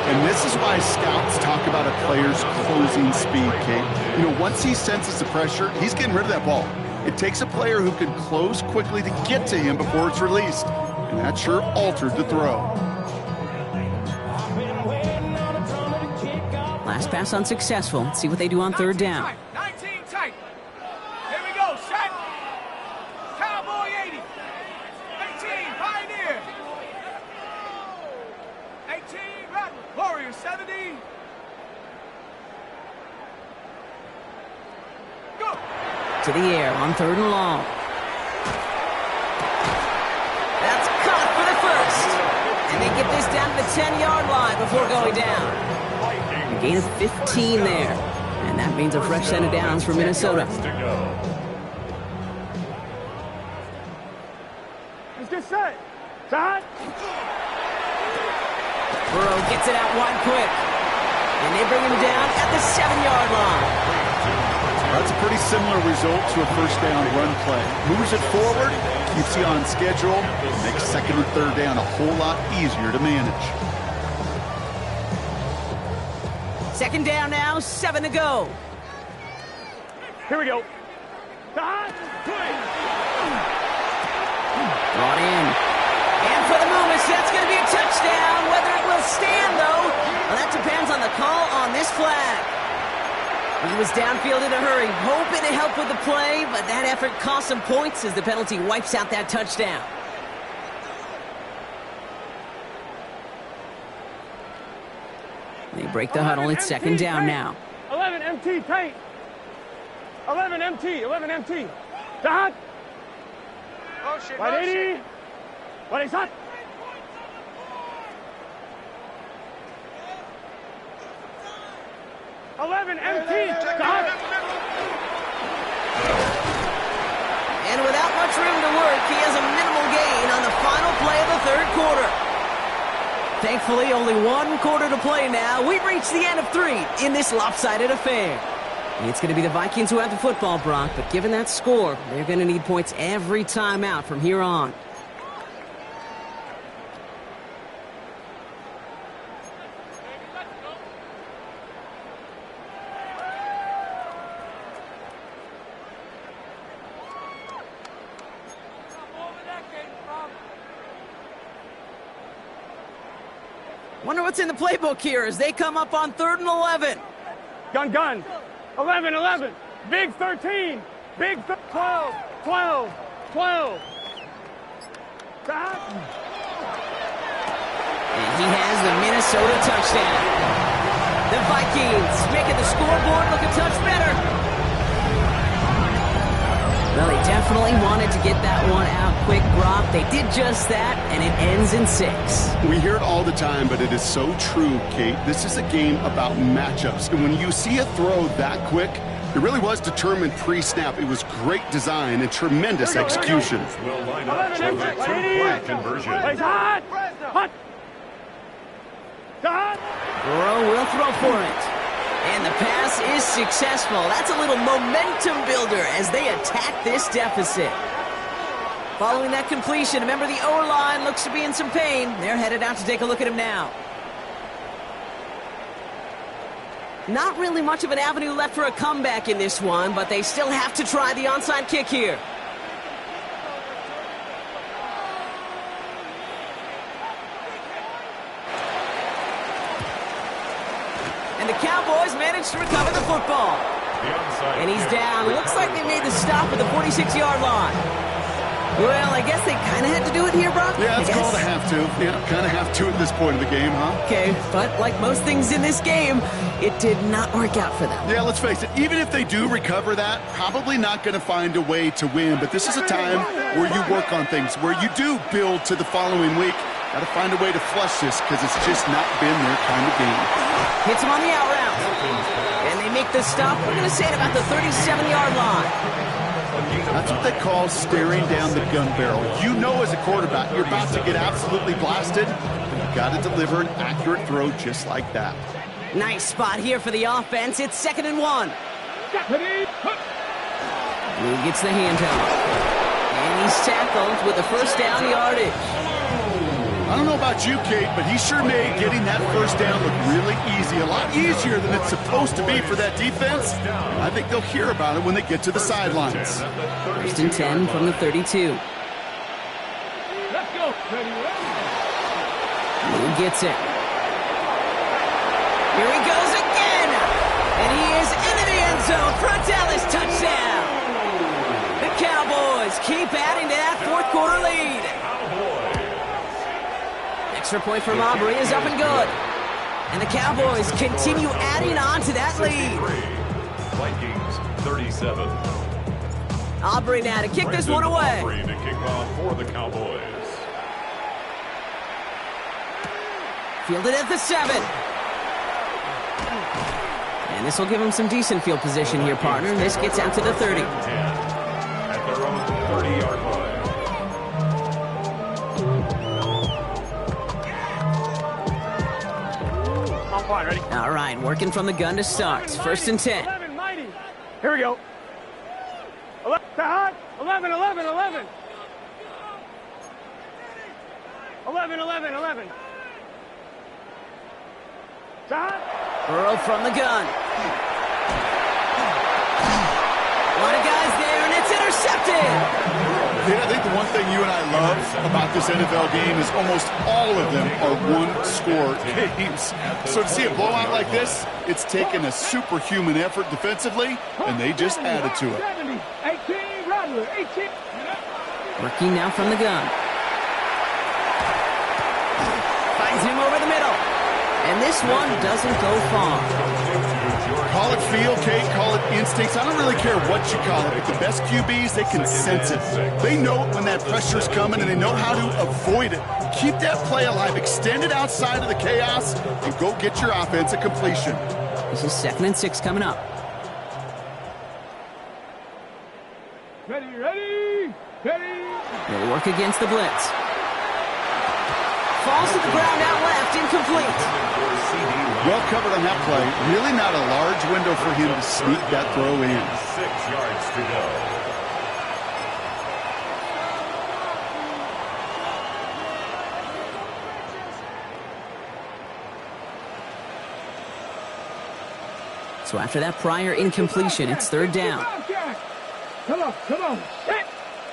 And this is why scouts talk about a player's closing speed, Kate. You know, once he senses the pressure, he's getting rid of that ball. It takes a player who can close quickly to get to him before it's released. And that sure altered the throw. Last pass unsuccessful. Let's see what they do on 3rd down. 19 tight. Here we go, set. Cowboy 80. 18, Pioneer. 18, Rattler. Warrior 70. Go. To the air on 3rd and long. That's caught for the first. And they get this down to the 10-yard line before going down. A gain of 15 there. And that means a fresh set of downs for Minnesota. Let's get set. Shot. Burrow gets it out wide quick. And they bring him down at the 7-yard line. That's a pretty similar result to a first down run play. Moves it forward, keeps you on schedule, makes 2nd and 3rd down a whole lot easier to manage. 2nd down now, 7 to go. Here we go. Brought in. And for the moment, that's going to be a touchdown. Whether it will stand, though, well, that depends on the call on this flag. He was downfield in a hurry, hoping to help with the play, but that effort cost some points as the penalty wipes out that touchdown. They break the huddle. It's 2nd down now. 11 MT tight. 11 MT. 11 MT. Shot. Oh shit. 180. 180 shot. MT. Shot. And without much room to work, he has a minimal gain on the final play of the 3rd quarter. Thankfully, only 1 quarter to play now. We've reached the end of 3 in this lopsided affair. It's going to be the Vikings who have the football, Brock, but given that score, they're going to need points every time out from here on. Wonder what's in the playbook here as they come up on 3rd and 11. Gun. 11. Big 13. Big 12. 12. 12. Stop. And he has the Minnesota touchdown. The Vikings making the scoreboard look a touch better. Well, they definitely wanted to get that one out quick, Brock. They did just that, and it ends in 6. We hear it all the time, but it is so true, Kate. This is a game about matchups. And when you see a throw that quick, it really was determined pre-snap. It was great design and tremendous execution. Will line up for the two-point conversion. Burrow will throw for it. And the pass is successful. That's a little momentum builder as they attack this deficit. Following that completion, remember the O-line looks to be in some pain. They're headed out to take a look at him now. Not really much of an avenue left for a comeback in this one, but they still have to try the onside kick here. And the Cowboys managed to recover the football. And he's down. Looks like they made the stop at the 46-yard line. Well, I guess they kind of had to do it here, Brock. Yeah, it's called a have to. Yeah, kind of have to at this point of the game, huh? Okay, but like most things in this game, it did not work out for them. Yeah, let's face it. Even if they do recover that, probably not going to find a way to win. But this is a time where you work on things, where you do build to the following week. Got to find a way to flush this because it's just not been their kind of game. Hits him on the out route. And they make the stop, we're going to say at about the 37-yard line. That's what they call staring down the gun barrel. You know as a quarterback, you're about to get absolutely blasted, but you've got to deliver an accurate throw just like that. Nice spot here for the offense. It's 2nd and 1. He gets the handoff. And he's tackled with a first down yardage. I don't know about you, Kate, but he sure made getting that first down look really easy. A lot easier than it's supposed to be for that defense. I think they'll hear about it when they get to the sidelines. 1st and 10 from the 32. Let's go. Who gets it? Here he goes again. And he is into the end zone. Frontalis touchdown. The Cowboys keep adding to that fourth quarter lead. Extra point from Aubrey is up and good. And the Cowboys continue adding on to that lead. Vikings 37. Aubrey now to kick this one away. Aubrey to kick off for the Cowboys. Fielded at the 7. And this will give him some decent field position here, partner. This gets out to the 30. 10 at their own 30-yard line. Ready? All right, working from the gun to start. 1st and 10. 11, mighty. Here we go. 11, 11, 11, 11. 11, 11, 11. Burrow from the gun. A lot of guys there, and it's intercepted. Yeah, I think the one thing you and I love about this NFL game is almost all of them are one-score games. So to see a blowout like this, it's taken a superhuman effort defensively, and they just added to it. 18, Rattler, 18. Working now from the gun. Finds him over the middle. And this one doesn't go far. Call it feel, Kate, call it instincts. I don't really care what you call it, but the best QBs, they can sense it. They know when that pressure's coming, and they know how to avoid it. Keep that play alive, extend it outside of the chaos, and go get your offense a completion. This is 2nd and 6 coming up. Ready, ready, ready. They'll work against the blitz. Falls to the ground out left, incomplete. Well covered on that play. Really not a large window for him to sneak that throw in. 6 yards to go. So after that prior incompletion, it's 3rd down. Come on, come on. Hey,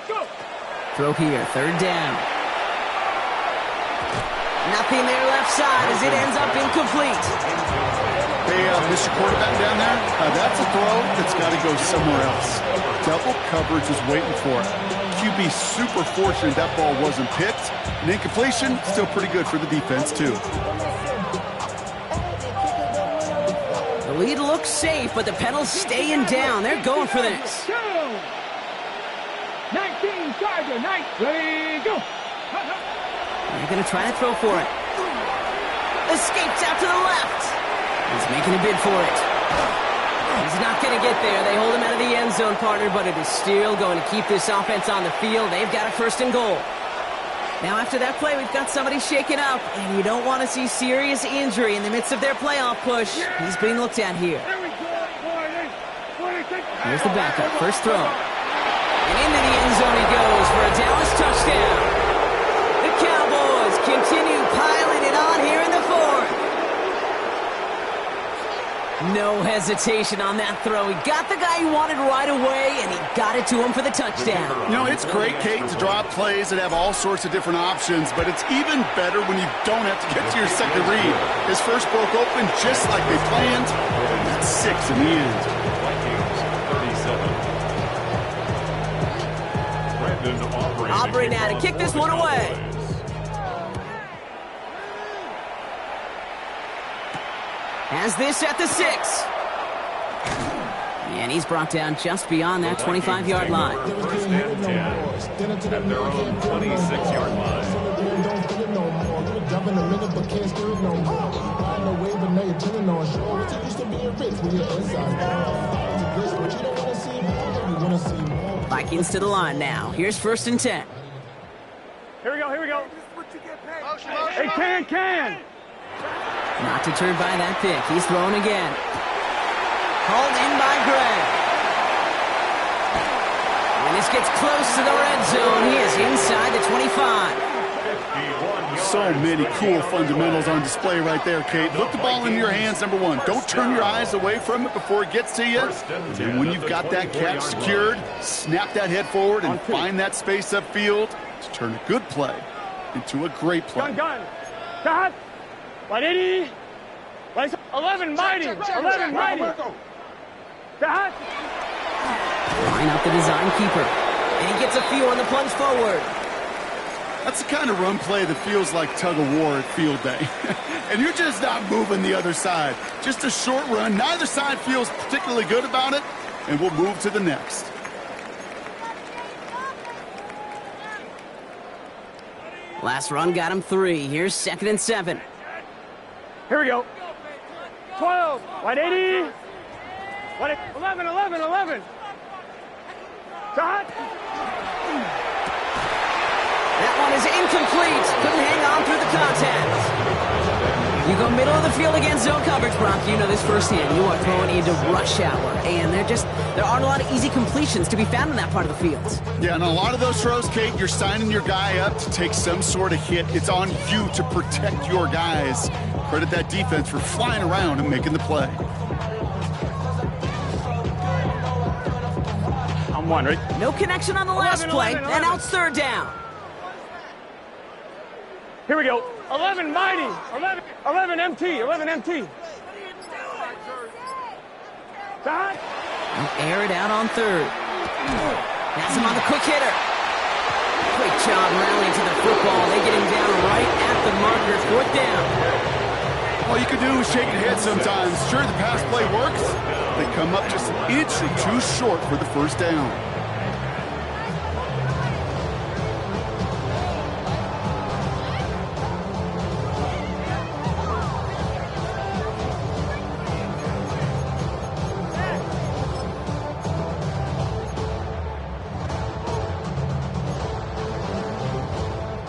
go. Throw here, 3rd down. Nothing there left side as it ends up incomplete. They Mr. Quarterback down there, that's a throw that's got to go somewhere else. Double coverage is waiting for it. QB super fortunate that ball wasn't picked. An incompletion, still pretty good for the defense, too. The lead looks safe, but the Ptml staying down. They're going for this. 19 Charger, 9, ready, go. They're going to try to throw for it. Escapes out to the left. He's making a bid for it. He's not going to get there. They hold him out of the end zone, partner, but it is still going to keep this offense on the field. They've got a 1st and goal. Now, after that play, we've got somebody shaken up, and you don't want to see serious injury in the midst of their playoff push. He's being looked at here. Here's the backup. First throw. And into the end zone he goes for a Dallas touchdown. The Cowboys continue piling it on here in the 4th. No hesitation on that throw. He got the guy he wanted right away, and he got it to him for the touchdown. You know, it's great, Kate, to draw up plays that have all sorts of different options, but it's even better when you don't have to get to your second read. His first broke open just like they planned. It's 6 in the end. Aubrey now to kick this one away. Has this at the 6. And he's brought down just beyond that 25-yard line. 1st and 10 at their own 26-yard line. Vikings to the line now. Here's 1st and 10. Here we go, here we go. Hey, can. Not deterred by that pick. He's thrown again. Hauled in by Gray. And this gets close to the red zone. He is inside the 25. So many cool fundamentals on display right there, Kate. Put the ball in your hands, number 1. Don't turn your eyes away from it before it gets to you. And when you've got that catch secured, snap that head forward and find that space upfield to turn a good play into a great play. Gun. Cut. 180. 11 mighty. 11 mighty. Cut. Line up the design keeper. And he gets a few on the plunge forward. That's the kind of run play that feels like tug-of-war at field day. And you're just not moving the other side. Just a short run. Neither side feels particularly good about it. And we'll move to the next. Last run got him 3. Here's 2nd and 7. Here we go. 12. 180. 11. Cut. That one is incomplete. Couldn't hang on through the contact. You go middle of the field against zone coverage, Brock. You know this firsthand. You are throwing into rush hour. And there aren't a lot of easy completions to be found in that part of the field. Yeah, and a lot of those throws, Kate, you're signing your guy up to take some sort of hit. It's on you to protect your guys. Credit that defense for flying around and making the play. I'm one, right? No connection on the last play, and now it's 3rd down. Here we go. 11 mighty. 11 MT. Cut. Air it out on 3rd. Has him on the quick hitter. Great job rallying to the football. They get him down right at the marker. 4th down. All you can do is shake your head sometimes. Sure, the pass play works. They come up just an inch or 2 short for the 1st down.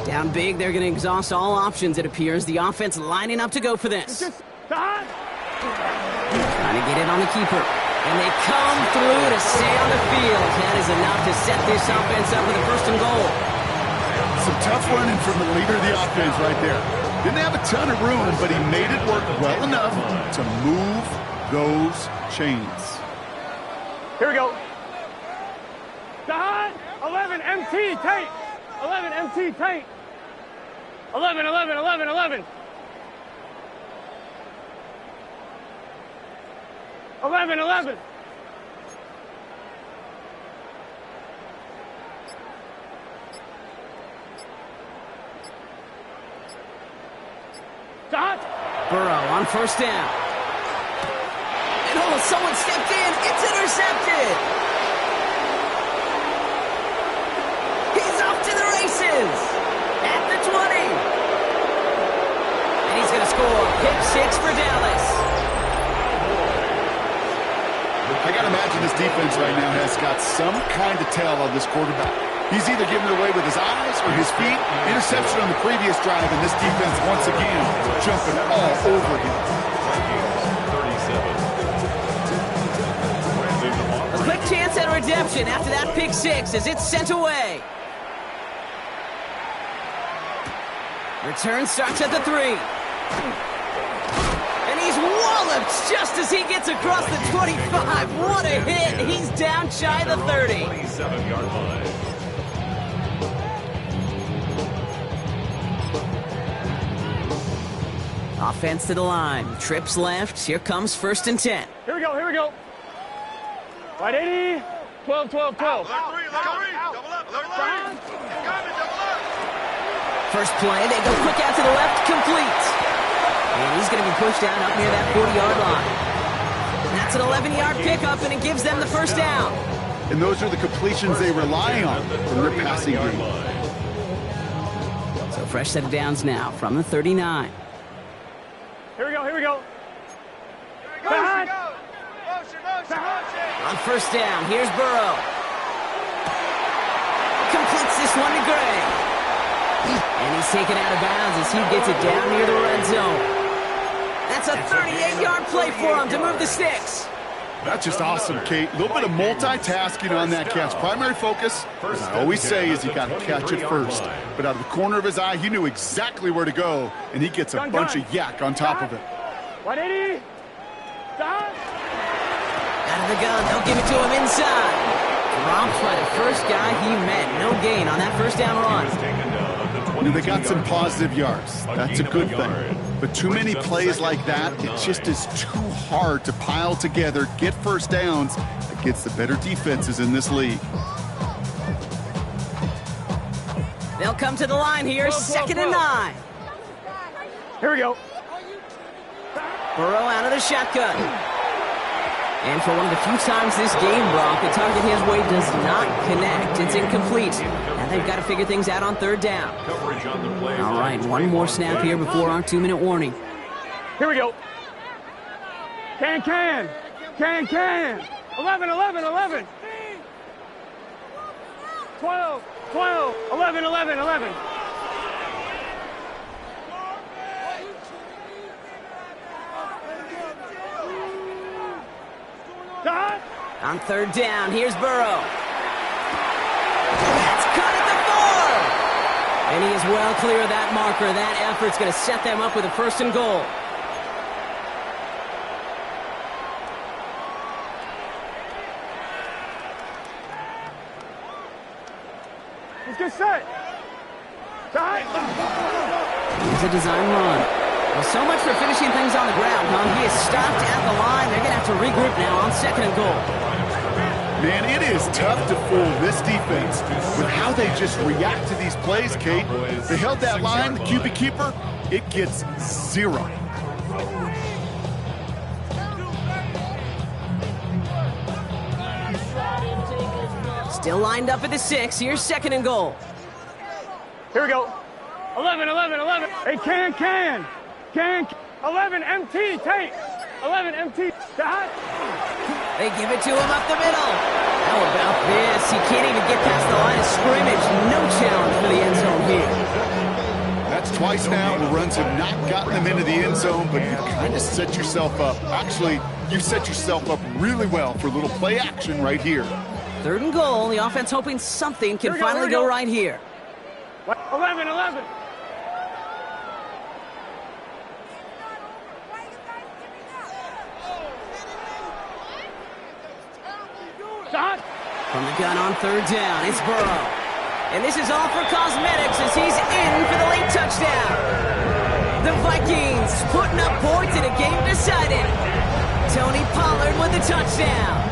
Down big, they're going to exhaust all options, it appears. The offense lining up to go for this. Trying to get it on the keeper. And they come through to stay on the field. That is enough to set this offense up with a 1st and goal. Some tough running from the leader of the offense right there. Didn't have a ton of room, but he made it work well enough to move those chains. Here we go. 11 MT tight. 11 MT tight. 11. 11. Stop. Burrow on first down. And someone stepped in. It's intercepted. He's off to the races. At the 20. And he's going to score. Pick 6 for Dallas. I got to imagine this defense right now has got some kind of tell on this quarterback. He's either giving it away with his eyes or his feet. Interception on the previous drive, and this defense once again jumping all over him. A quick chance at redemption after that pick 6 as it's sent away. Return starts at the 3. And he's walloped just as he gets across the 25. What a hit. He's down shy of the 30. 27-yard line. Offense to the line. Trips left. Here comes 1st and 10. Here we go. Right 80. 12. First play, they go quick out to the left, complete. And he's going to be pushed down up near that 40-yard line. That's an 11-yard pickup, and it gives them the first down. And those are the completions they rely on from their passing game. So fresh set of downs now from the 39. Here we go. On first down, here's Burrow. Completes this one to Gray. And he's taken out of bounds as he gets it down near the red zone. That's a 38-yard play for him to move the sticks. That's just awesome, Kate. A little bit of multitasking on that catch. Primary focus, as I always say, is you got to catch it first. But out of the corner of his eye, he knew exactly where to go, and he gets a bunch of yak on top of it. 180. Stop. Out of the gun, they'll give it to him inside. Dropped by the first guy he met. No gain on that first down run. They got some positive yards. That's a good thing. But too many plays like that, it just is too hard to pile together, get first downs against the better defenses in this league. They'll come to the line here, 2nd and 9. Here we go. Burrow out of the shotgun. And for one of the few times this game, Brock, the target his way does not connect. It's incomplete. And they've got to figure things out on 3rd down. All right, one more snap here before our 2-minute warning. Here we go. Can. 11. 12. 11. On 3rd down, here's Burrow. That's cut at the 4. And he is well clear of that marker. That effort's going to set them up with a 1st and goal. Let's get set. Here's a design run. Well, so much for finishing things on the ground, huh? He is stopped at the line. They're going to have to regroup now on 2nd and goal. Man, it is tough to fool this defense with how they just react to these plays, Kate. They held that line, the QB keeper, it gets 0. Still lined up at the 6. Here's 2nd and goal. Here we go. 11. Hey, can. 11 MT, Tate. 11 MT. They give it to him up the middle. How about this? He can't even get past the line of scrimmage. No challenge for the end zone here. That's twice now where runs have not gotten them into the end zone, but you've kind of set yourself up. Actually, you set yourself up really well for a little play action right here. 3rd and goal. The offense hoping something can finally go right here. 11. From the gun on 3rd down, it's Burrow. And this is all for cosmetics as he's in for the late touchdown. The Vikings putting up points in a game decided. Tony Pollard with the touchdown.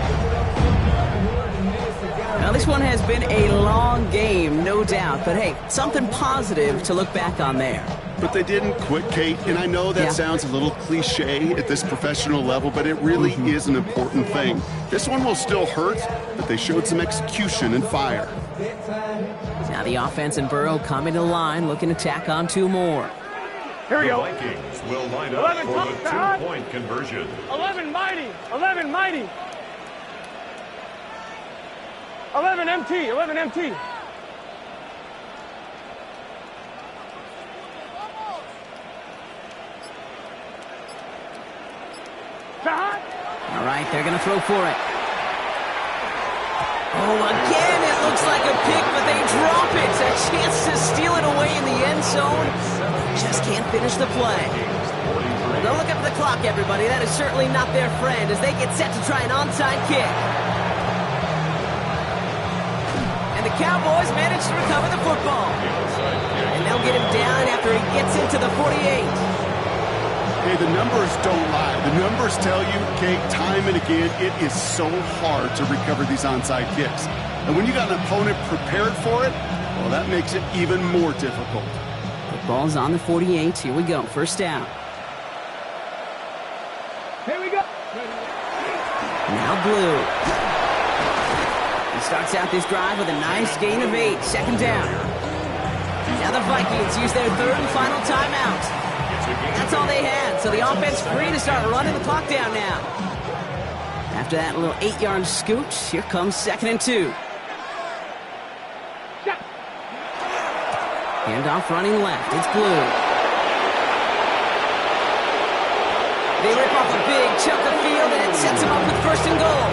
Now, this one has been a long game, no doubt. But, hey, something positive to look back on there. But they didn't quit, Kate, and I know that sounds a little cliche at this professional level, but it really is an important thing. This one will still hurt, but they showed some execution and fire. Now the offense and Burrow coming to line, looking to tack on 2 more. Here we go. The Vikings will line up for the 2-point conversion. 11 mighty. 11 mighty. 11 MT. 11 MT. All right, they're going to throw for it. Oh, again, it looks like a pick, but they drop it. A chance to steal it away in the end zone. Just can't finish the play. Well, don't look up at the clock, everybody. That is certainly not their friend as they get set to try an onside kick. And the Cowboys manage to recover the football. And they'll get him down after he gets into the 48. Hey, the numbers don't lie. The numbers tell you, Kate, time and again, it is so hard to recover these onside kicks. And when you got an opponent prepared for it, well, that makes it even more difficult. The ball's on the 48. Here we go. First down. Here we go. Now Blue. He starts out this drive with a nice gain of 8. Second down. Now the Vikings use their 3rd and final timeout. That's all they had, so the offense free to start running the clock down now. After that little 8-yard scooch, here comes 2nd and 2. Handoff running left. It's Blue. They rip off a big chunk of field, and it sets them up with 1st and goal.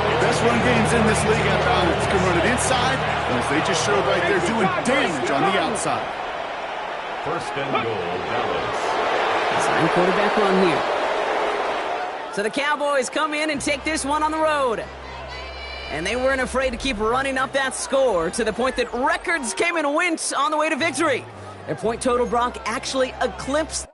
The best run games in this league at balance can run it inside, as they just showed right there doing damage on the outside. 1st and goal, Dallas. Sign quarterback run here. So the Cowboys come in and take this one on the road. And they weren't afraid to keep running up that score to the point that records came and went on the way to victory. Their point total, Brock, actually eclipsed